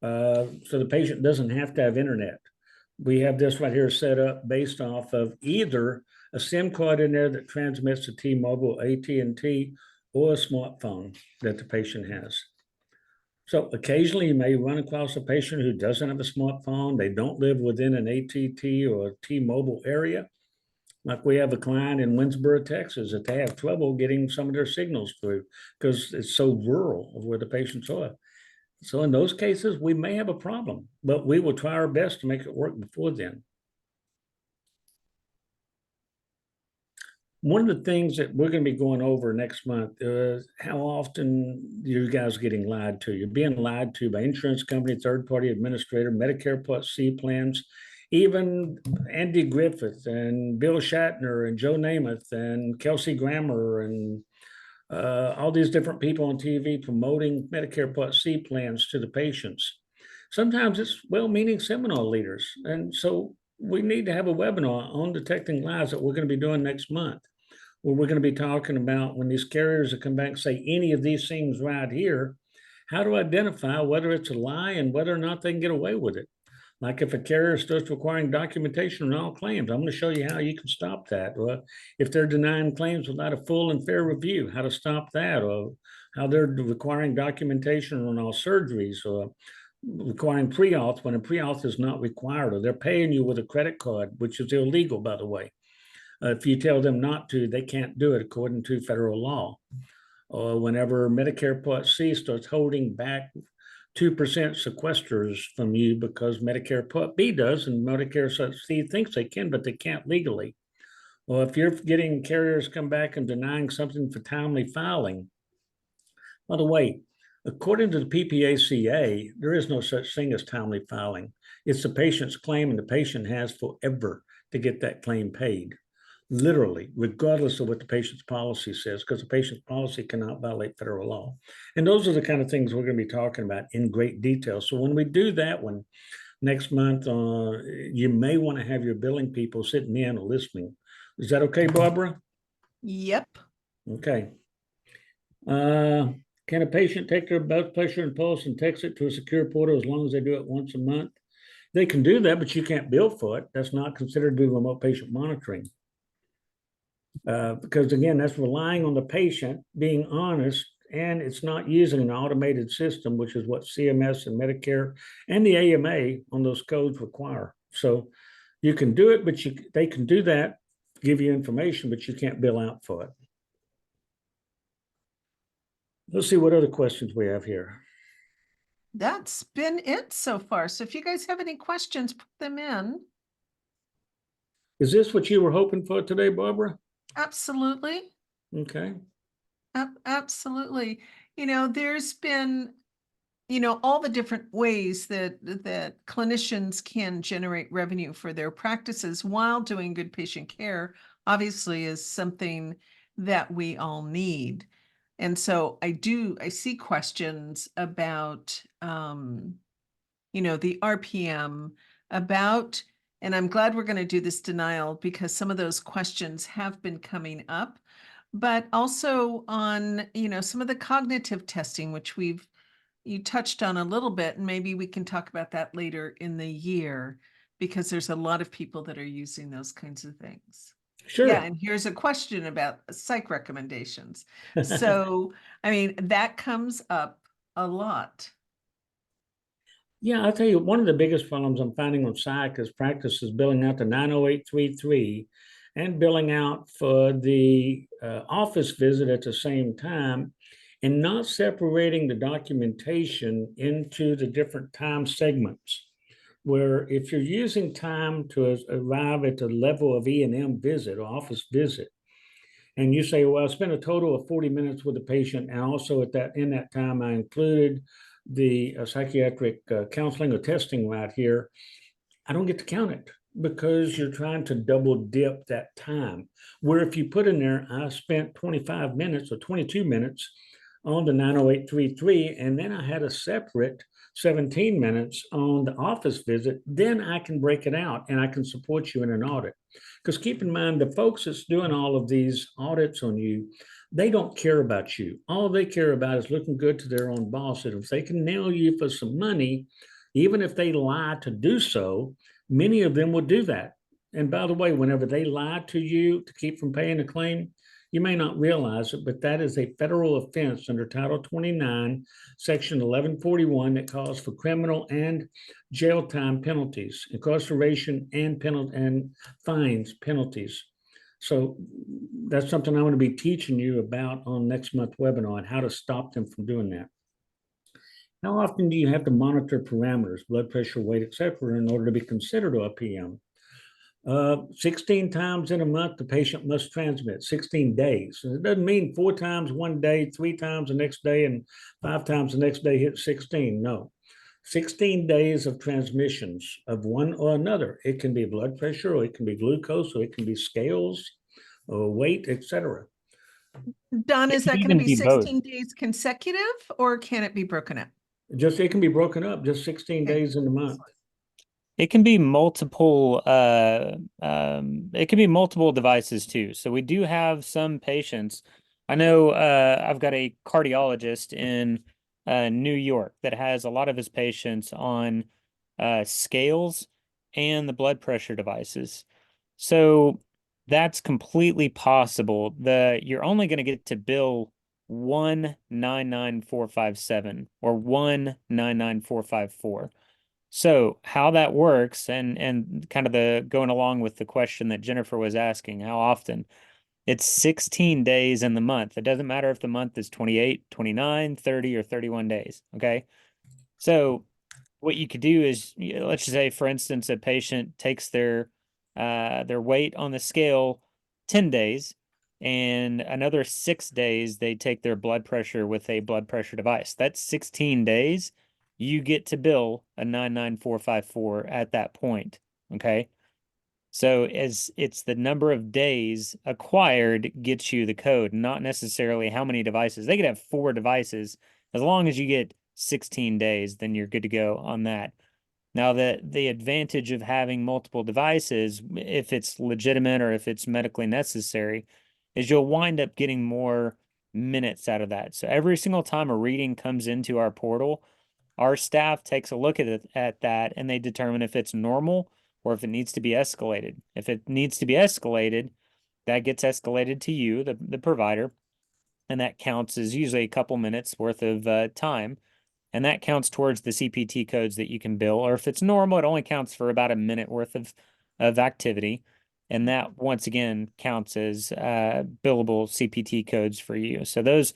So the patient doesn't have to have internet. We have this right here set up based off of either a SIM card in there that transmits to T-Mobile, AT&T, or a smartphone that the patient has. So occasionally you may run across a patient who doesn't have a smartphone. They don't live within an AT&T or T-Mobile area. Like we have a client in Winsboro, Texas, that they have trouble getting some of their signals through because it's so rural of where the patients are. So in those cases, we may have a problem, but we will try our best to make it work before then. One of the things that we're going to be going over next month is how often you guys are getting lied to. You're being lied to by insurance company, third-party administrator, Medicare Part C plans, even Andy Griffith and Bill Shatner and Joe Namath and Kelsey Grammer and all these different people on TV promoting Medicare Part C plans to the patients. Sometimes it's well-meaning seminar leaders. And so we need to have a webinar on detecting lies that we're going to be doing next month, where we're going to be talking about when these carriers that come back and say any of these things right here, how to identify whether it's a lie and whether or not they can get away with it. Like if a carrier starts requiring documentation on all claims, I'm going to show you how you can stop that. Or if they're denying claims without a full and fair review, how to stop that. Or how they're requiring documentation on all surgeries, or requiring pre-auth when a pre-auth is not required, or they're paying you with a credit card, which is illegal, by the way. If you tell them not to, they can't do it according to federal law. Or whenever Medicare Part C starts holding back 2% sequesters from you because Medicare Part B does, and Medicare C thinks they can, but they can't legally. Well, if you're getting carriers come back and denying something for timely filing, by the way, according to the PPACA, there is no such thing as timely filing. It's the patient's claim, and the patient has forever to get that claim paid. literally, regardless of what the patient's policy says, because the patient's policy cannot violate federal law. And those are the kind of things we're going to be talking about in great detail. So when we do that one next month, you may want to have your billing people sitting in or listening. Is that okay, Barbara?
Yep.
Okay. Can a patient take their blood pressure and pulse and text it to a secure portal as long as they do it once a month? They can do that, but you can't bill for it. That's not considered to be remote patient monitoring. Because again, that's relying on the patient being honest, and it's not using an automated system, which is what CMS and Medicare and the AMA on those codes require. So you can do it, but they can do that, give you information, but you can't bill out for it. Let's see what other questions we have here.
That's been it so far. So if you guys have any questions, put them in.
Is this what you were hoping for today, Barbara?
Absolutely.
Okay.
Absolutely. There's been, all the different ways that clinicians can generate revenue for their practices while doing good patient care, obviously is something that we all need. And so I see questions about, the RPM, about, and I'm glad we're going to do this denial because some of those questions have been coming up, but also on, some of the cognitive testing, which you touched on a little bit, and maybe we can talk about that later in the year because there's a lot of people that are using those kinds of things.
Sure.
Yeah, and here's a question about psych recommendations. So, that comes up a lot.
Yeah, I'll tell you, one of the biggest problems I'm finding on psych is practices billing out the 90833 and billing out for the office visit at the same time and not separating the documentation into the different time segments. Where if you're using time to arrive at the level of E&M visit or office visit, and you say, well, I spent a total of 40 minutes with the patient, and also in that time I included the psychiatric counseling or testing right here, I don't get to count it because you're trying to double dip that time. Where if you put in there, I spent 25 minutes or 22 minutes on the 90833, and then I had a separate 17 minutes on the office visit, then I can break it out and I can support you in an audit. Because keep in mind, the folks that's doing all of these audits on you, they don't care about you. All they care about is looking good to their own boss. And if they can nail you for some money, even if they lie to do so, many of them will do that. And by the way, whenever they lie to you to keep from paying a claim, you may not realize it, but that is a federal offense under Title 29, Section 1141, that calls for criminal and jail time penalties, incarceration and fines penalties. So that's something I'm going to be teaching you about on next month's webinar on how to stop them from doing that. How often do you have to monitor parameters, blood pressure, weight, etc., in order to be considered OPM? 16 times in a month, the patient must transmit 16 days. And it doesn't mean 4 times one day, 3 times the next day, and 5 times the next day hit 16. No, 16 days of transmissions of one or another. It can be blood pressure, or it can be glucose, or it can be scales, or weight, etc.
Don, is that going to be
both.
16 days consecutive, or can it be broken up?
It can be broken up, just 16 days in a month.
It can be multiple it can be multiple devices too. So we do have some patients. I know I've got a cardiologist in New York that has a lot of his patients on scales and the blood pressure devices. So that's completely possible. You're only going to get to bill 1,99457 or 1,99454. So how that works and kind of going along with the question that Jennifer was asking, how often? It's 16 days in the month. It doesn't matter if the month is 28, 29, 30, or 31 days. Okay. So what you could do is, let's just say, for instance, a patient takes their weight on the scale 10 days, and another 6 days they take their blood pressure with a blood pressure device. That's 16 days. You get to bill a 99454 at that point. Okay. So as it's the number of days acquired gets you the code, not necessarily how many devices. They could have 4 devices. As long as you get 16 days, then you're good to go on that. Now, the advantage of having multiple devices, if it's legitimate or if it's medically necessary, is you'll wind up getting more minutes out of that. So every single time a reading comes into our portal, our staff takes a look at that and they determine if it's normal or if it needs to be escalated. If it needs to be escalated, that gets escalated to you, the provider, and that counts as usually a couple minutes worth of time. And that counts towards the CPT codes that you can bill. Or if it's normal, it only counts for about a minute worth of activity. And that once again counts as billable CPT codes for you. So those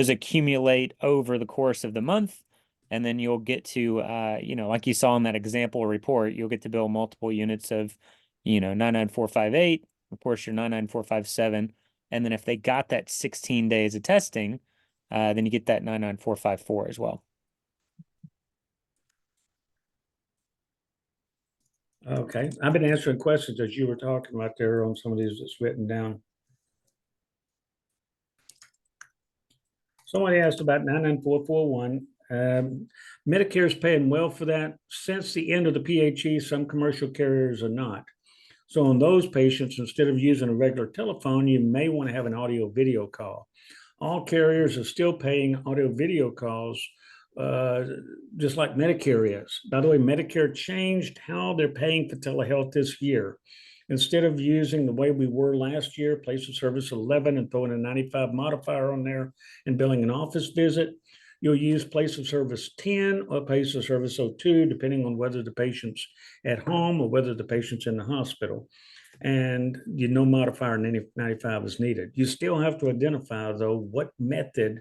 accumulate over the course of the month. And then you'll get to, like you saw in that example report, you'll get to bill multiple units of, 99458, of course, your 99457. And then if they got that 16 days of testing, then you get that 99454 as well.
Okay, I've been answering questions as you were talking about there on some of these that's written down. Somebody asked about 99441. Medicare is paying well for that. Since the end of the PHE, some commercial carriers are not. So on those patients, instead of using a regular telephone, you may want to have an audio video call. All carriers are still paying audio video calls, just like Medicare is. By the way, Medicare changed how they're paying for telehealth this year. Instead of using the way we were last year, place of service 11 and throwing a 95 modifier on there and billing an office visit, you'll use place of service 10 or place of service 02, depending on whether the patient's at home or whether the patient's in the hospital. And no modifier 95 is needed. You still have to identify, though, what method,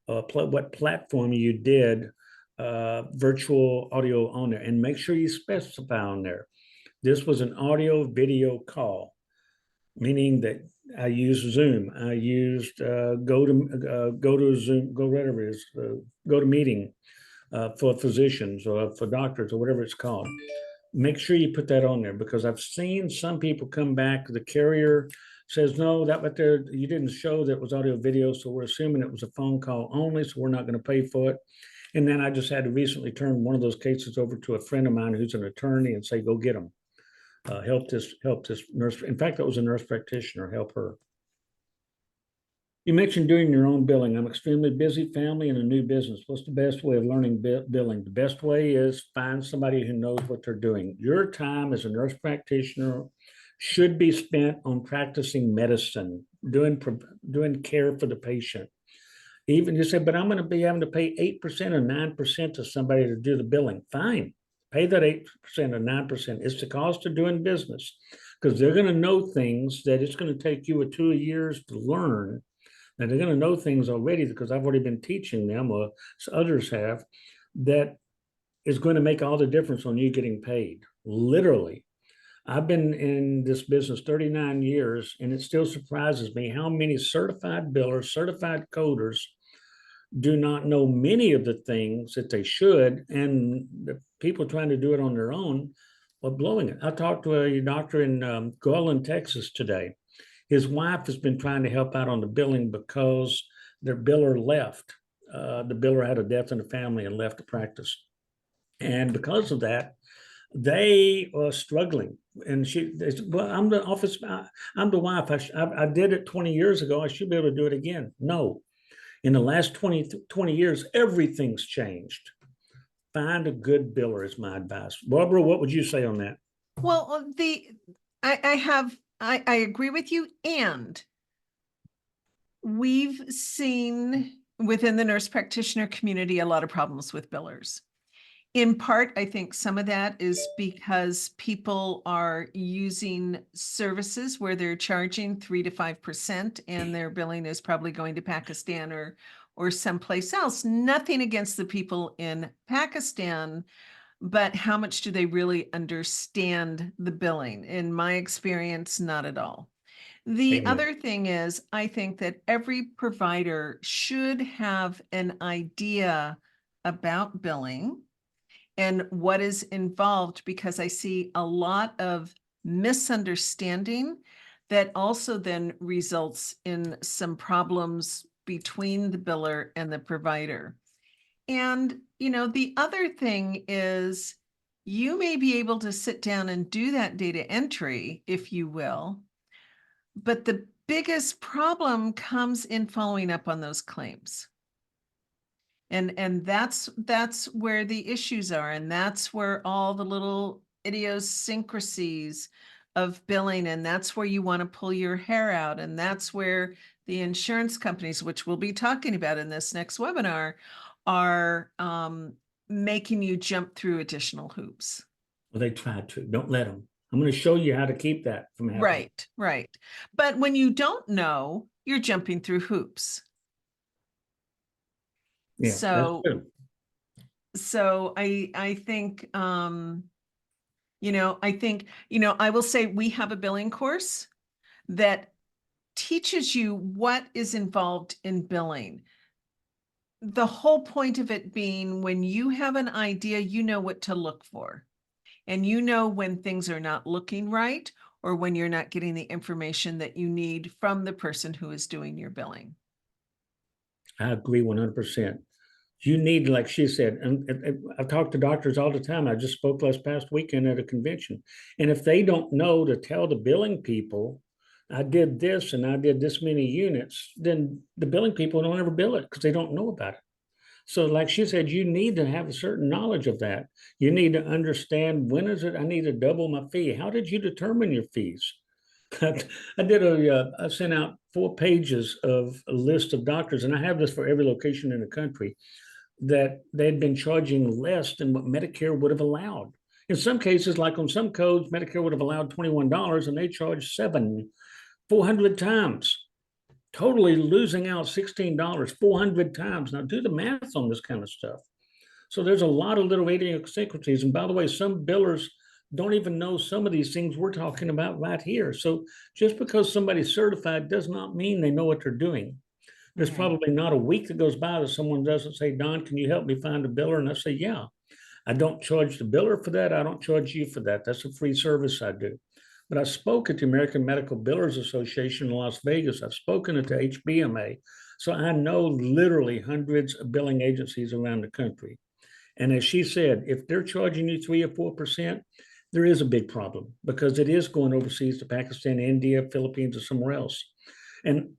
what platform you did virtual audio on there, and make sure you specify on there. This was an audio video call, meaning that I used Zoom. I used go to Zoom, go to meeting for physicians or for doctors or whatever it's called. Make sure you put that on there, because I've seen some people come back. The carrier says, no, that right there, you didn't show that was audio video, so we're assuming it was a phone call only, so we're not going to pay for it. And then I just had to recently turn one of those cases over to a friend of mine who's an attorney and say, go get them. Help this nurse. In fact, that was a nurse practitioner. Help her. You mentioned doing your own billing. I'm extremely busy family and a new business. What's the best way of learning billing? The best way is find somebody who knows what they're doing. Your time as a nurse practitioner should be spent on practicing medicine, doing care for the patient. Even you say, but I'm going to be having to pay 8% or 9% to somebody to do the billing. Fine. Pay that 8% or 9%. It's the cost of doing business, because they're going to know things that it's going to take you 2 years to learn. And they're going to know things already, because I've already been teaching them, or others have, that is going to make all the difference on you getting paid. Literally. I've been in this business 39 years, and it still surprises me how many certified billers, certified coders do not know many of the things that they should, and the people trying to do it on their own are blowing it. I talked to a doctor in Garland, Texas today. His wife has been trying to help out on the billing because their biller left. The biller had a death in the family and left the practice. And because of that, they are struggling. And she said, well, I'm the office, I'm the wife. I did it 20 years ago. I should be able to do it again. No. In the last 20 years, everything's changed. Find a good biller is my advice. Barbara, what would you say on that?
Well, I agree with you. And we've seen within the nurse practitioner community a lot of problems with billers. In part, I think some of that is because people are using services where they're charging 3 to 5%, and their billing is probably going to Pakistan or someplace else. Nothing against the people in Pakistan, but how much do they really understand the billing? In my experience, not at all. The
Amen.
other thing is, I think that every provider should have an idea about billing and what is involved, because I see a lot of misunderstanding that also then results in some problems between the biller and the provider. And, the other thing is you may be able to sit down and do that data entry, if you will, but the biggest problem comes in following up on those claims. And that's where the issues are, and that's where all the little idiosyncrasies of billing, and that's where you want to pull your hair out, and that's where the insurance companies, which we'll be talking about in this next webinar, are making you jump through additional hoops.
Well, they try to. Don't let them. I'm going to show you how to keep that from happening.
Right. But when you don't know, you're jumping through hoops.
Yeah, that's true.
So I think, I think, I will say we have a billing course that teaches you what is involved in billing. The whole point of it being when you have an idea, you know what to look for. And you know when things are not looking right or when you're not getting the information that you need from the person who is doing your billing.
I agree 100%. You need, like she said, and I talk to doctors all the time. I just spoke last past weekend at a convention. And if they don't know to tell the billing people, I did this and I did this many units, then the billing people don't ever bill it because they don't know about it. So like she said, you need to have a certain knowledge of that. You need to understand, when is it I need to double my fee? How did you determine your fees? I sent out 4 pages of a list of doctors, and I have this for every location in the country, that they'd been charging less than what Medicare would have allowed. In some cases, like on some codes, Medicare would have allowed $21 and they charged 400 times, totally losing out $16, 400 times. Now do the math on this kind of stuff. So there's a lot of little idiosyncrasies. And by the way, some billers don't even know some of these things we're talking about right here. So just because somebody's certified does not mean they know what they're doing. There's probably not a week that goes by that someone doesn't say, Don, can you help me find a biller? And I say, yeah. I don't charge the biller for that. I don't charge you for that. That's a free service I do. But I spoke at the American Medical Billers Association in Las Vegas. I've spoken at the HBMA. So I know literally hundreds of billing agencies around the country. And as she said, if they're charging you 3 or 4%, there is a big problem because it is going overseas to Pakistan, India, Philippines, or somewhere else. And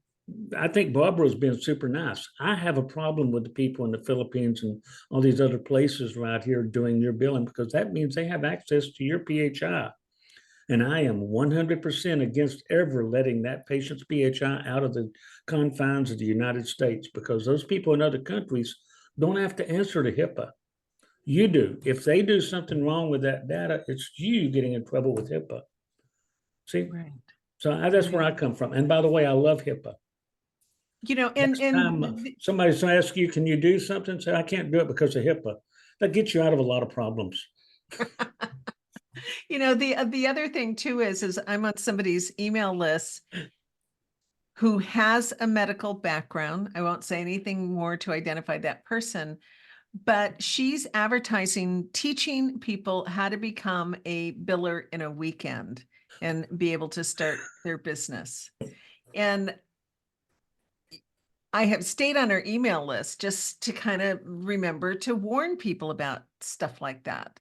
I think Barbara's been super nice. I have a problem with the people in the Philippines and all these other places right here doing your billing because that means they have access to your PHI. And I am 100% against ever letting that patient's PHI out of the confines of the United States because those people in other countries don't have to answer to HIPAA. You do. If they do something wrong with that data, it's you getting in trouble with HIPAA. See?
Right.
So that's where I come from. And by the way, I love HIPAA.
And
somebody's going to ask you, can you do something? Say, I can't do it because of HIPAA. That gets you out of a lot of problems.
The other thing too is I'm on somebody's email list who has a medical background. I won't say anything more to identify that person, but she's advertising, teaching people how to become a biller in a weekend and be able to start their business. And I have stayed on her email list just to kind of remember to warn people about stuff like that,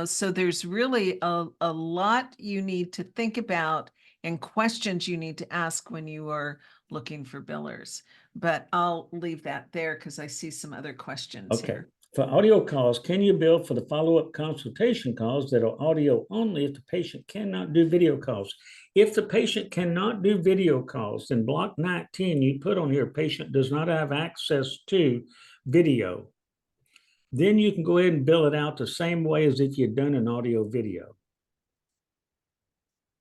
so there's really a lot you need to think about and questions you need to ask when you are looking for billers. But I'll leave that there because I see some other questions here.
For audio calls, can you bill for the follow-up consultation calls that are audio only if the patient cannot do video calls? If the patient cannot do video calls, then block 19, you put on here, patient does not have access to video. Then you can go ahead and bill it out the same way as if you'd done an audio video.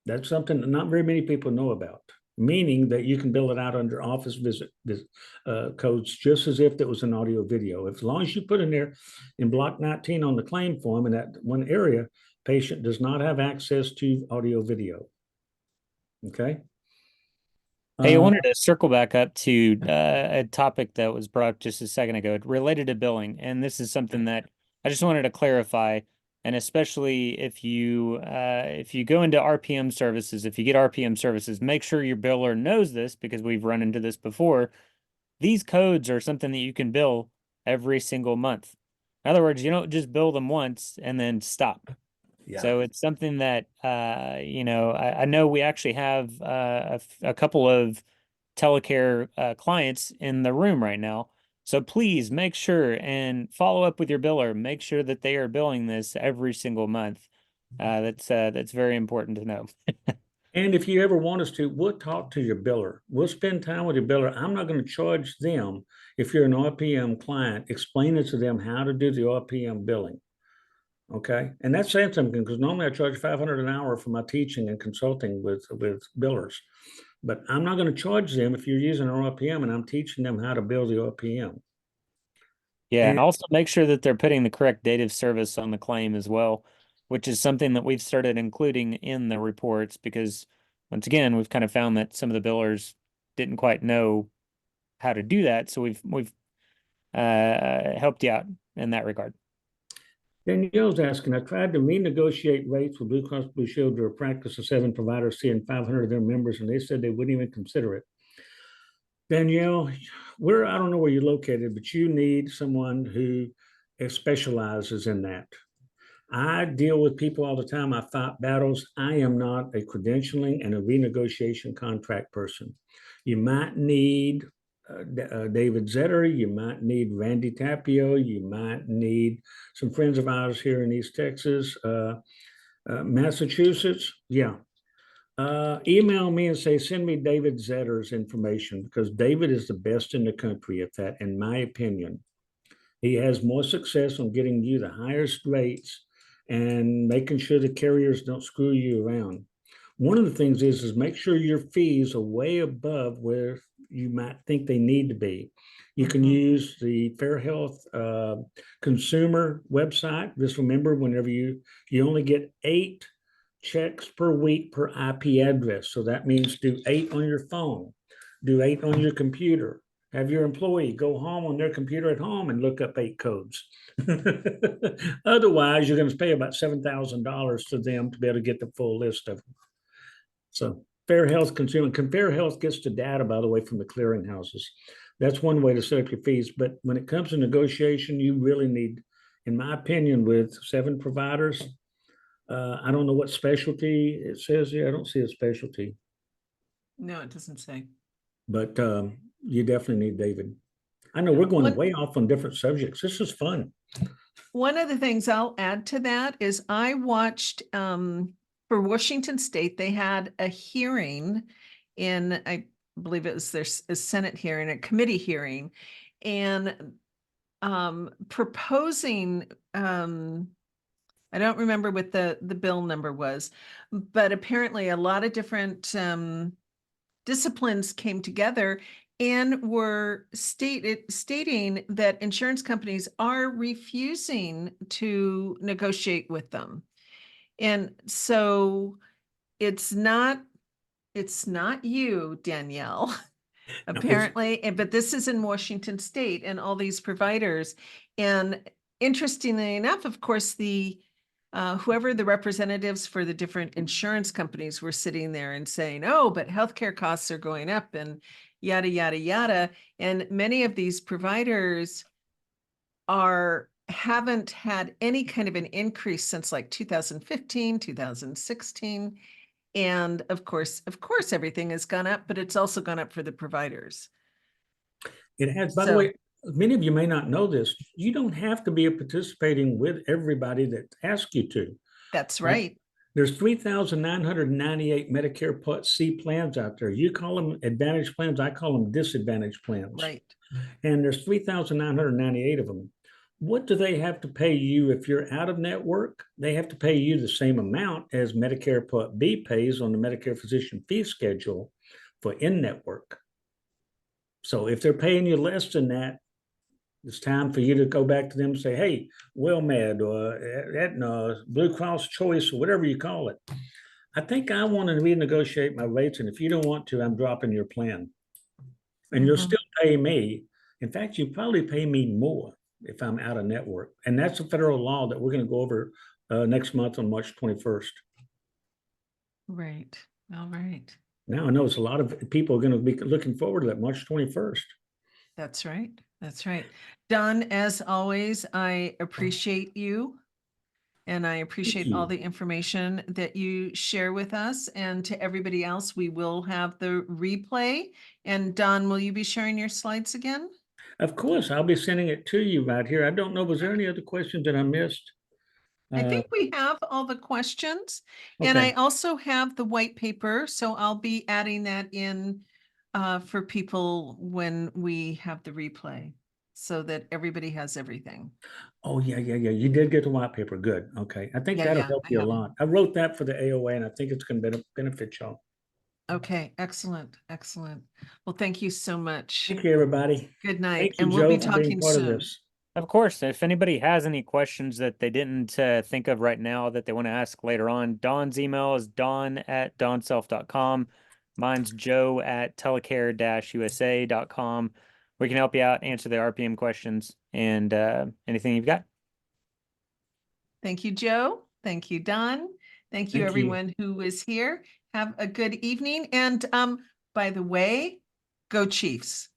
That's something that not very many people know about, meaning that you can bill it out under office visit codes just as if it was an audio video. As long as you put in there in block 19 on the claim form in that one area, patient does not have access to audio video. Okay.
Hey, I wanted to circle back up to a topic that was brought up just a second ago related to billing. And this is something that I just wanted to clarify. And especially if you go into RPM services, if you get RPM services, make sure your biller knows this, because we've run into this before. These codes are something that you can bill every single month. In other words, you don't just bill them once and then stop.
Yeah.
So it's something that, I know we actually have a couple of telecare clients in the room right now. So please make sure and follow up with your biller. Make sure that they are billing this every single month. That's very important to know.
And if you ever want us to, we'll talk to your biller. We'll spend time with your biller. I'm not going to charge them if you're an RPM client. Explain it to them how to do the RPM billing. Okay, and that's saying something, because normally I charge $500 an hour for my teaching and consulting with billers, but I'm not going to charge them if you're using an RPM and I'm teaching them how to bill the RPM.
Yeah, and
And
also make sure that they're putting the correct date of service on the claim as well, which is something that we've started including in the reports, because once again, we've kind of found that some of the billers didn't quite know how to do that. So we've helped you out in that regard.
Danielle's asking, I tried to renegotiate rates with Blue Cross Blue Shield to a practice of 7 providers, seeing 500 of their members, and they said they wouldn't even consider it. Danielle, I don't know where you're located, but you need someone who specializes in that. I deal with people all the time. I fight battles. I am not a credentialing and a renegotiation contract person. You might need David Zetter. You might need Randy Tapio. You might need some friends of ours here in East Texas, Massachusetts. Yeah. Email me and say, send me David Zetter's information, because David is the best in the country at that, in my opinion. He has more success on getting you the highest rates and making sure the carriers don't screw you around. One of the things is make sure your fees are way above where you might think they need to be. You can use the Fair Health consumer website. Just remember, whenever you only get 8 checks per week per IP address. So that means do 8 on your phone, do 8 on your computer. Have your employee go home on their computer at home and look up 8 codes. Otherwise, you're going to pay about $7,000 to them to be able to get the full list of them. So Fair Health consumer, Fair Health gets the data, by the way, from the clearinghouses. That's one way to set up your fees. But when it comes to negotiation, you really need, in my opinion, with 7 providers, I don't know what specialty it says here. I don't see a specialty.
No, it doesn't say.
But you definitely need David. I know we're going way off on different subjects. This is fun.
One of the things I'll add to that is I watched for Washington State, they had a hearing in, I believe it was their Senate hearing, a committee hearing, and proposing, I don't remember what the bill number was, but apparently a lot of different disciplines came together and were stating that insurance companies are refusing to negotiate with them. And so it's not you, Danielle, apparently, but this is in Washington State and all these providers. And interestingly enough, of course, whoever the representatives for the different insurance companies were sitting there and saying, oh, but healthcare costs are going up and yada, yada, yada. And many of these providers haven't had any kind of an increase since like 2015, 2016. And of course, everything has gone up, but it's also gone up for the providers.
It has, by the way, many of you may not know this. You don't have to be participating with everybody that asks you to.
That's right.
There's 3,998 Medicare Part C plans out there. You call them advantage plans. I call them disadvantage plans.
Right.
And there's 3,998 of them. What do they have to pay you if you're out of network? They have to pay you the same amount as Medicare Part B pays on the Medicare Physician Fee Schedule for in-network. So if they're paying you less than that, it's time for you to go back to them and say, hey, WellMed or Aetna, Blue Cross Choice, or whatever you call it. I think I want to renegotiate my rates, and if you don't want to, I'm dropping your plan. And you'll still pay me. In fact, you probably pay me more if I'm out of network. And that's a federal law that we're going to go over next month on March 21st.
Right. All right.
Now I know it's a lot of people are going to be looking forward to that March 21st.
That's right. That's right. Don, as always, I appreciate you. And I appreciate all
you.
the information that you share with us. And to everybody else, we will have the replay. And Don, will you be sharing your slides again?
Of course, I'll be sending it to you right here. I don't know, was there any other questions that I missed?
I think we have all the questions. And
Okay.
I also have the white paper, so I'll be adding that in for people when we have the replay, so that everybody has everything.
Oh, yeah. You did get the white paper. Good. Okay. I think
Yeah,
that'll
yeah,
help
I
you a
have it.
lot. I wrote that for the AOA and I think it's going to benefit y'all.
Okay, excellent, excellent. Well, thank you so much.
Thank you, everybody.
Good night,
Thank you,
and we'll be
Joe, for being
talking
part of
soon.
this.
Of course, if anybody has any questions that they didn't think of right now that they want to ask later on, Don's email is don@donself.com. Mine's joe@telecare-usa.com. We can help you out, answer the RPM questions, and anything you've got.
Thank you, Joe. Thank you, Don. Thank you,
Thank you.
everyone who is here. Have a good evening. And by the way, go Chiefs.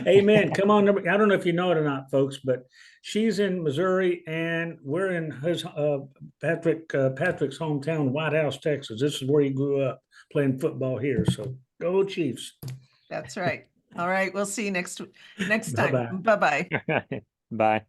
Amen. Come on. I don't know if you know it or not, folks, but she's in Missouri and we're in his Patrick's hometown, White House, Texas. This is where he grew up playing football here. So go Chiefs.
That's right. All right. We'll see you next time.
Bye-bye.
Bye-bye.
Bye.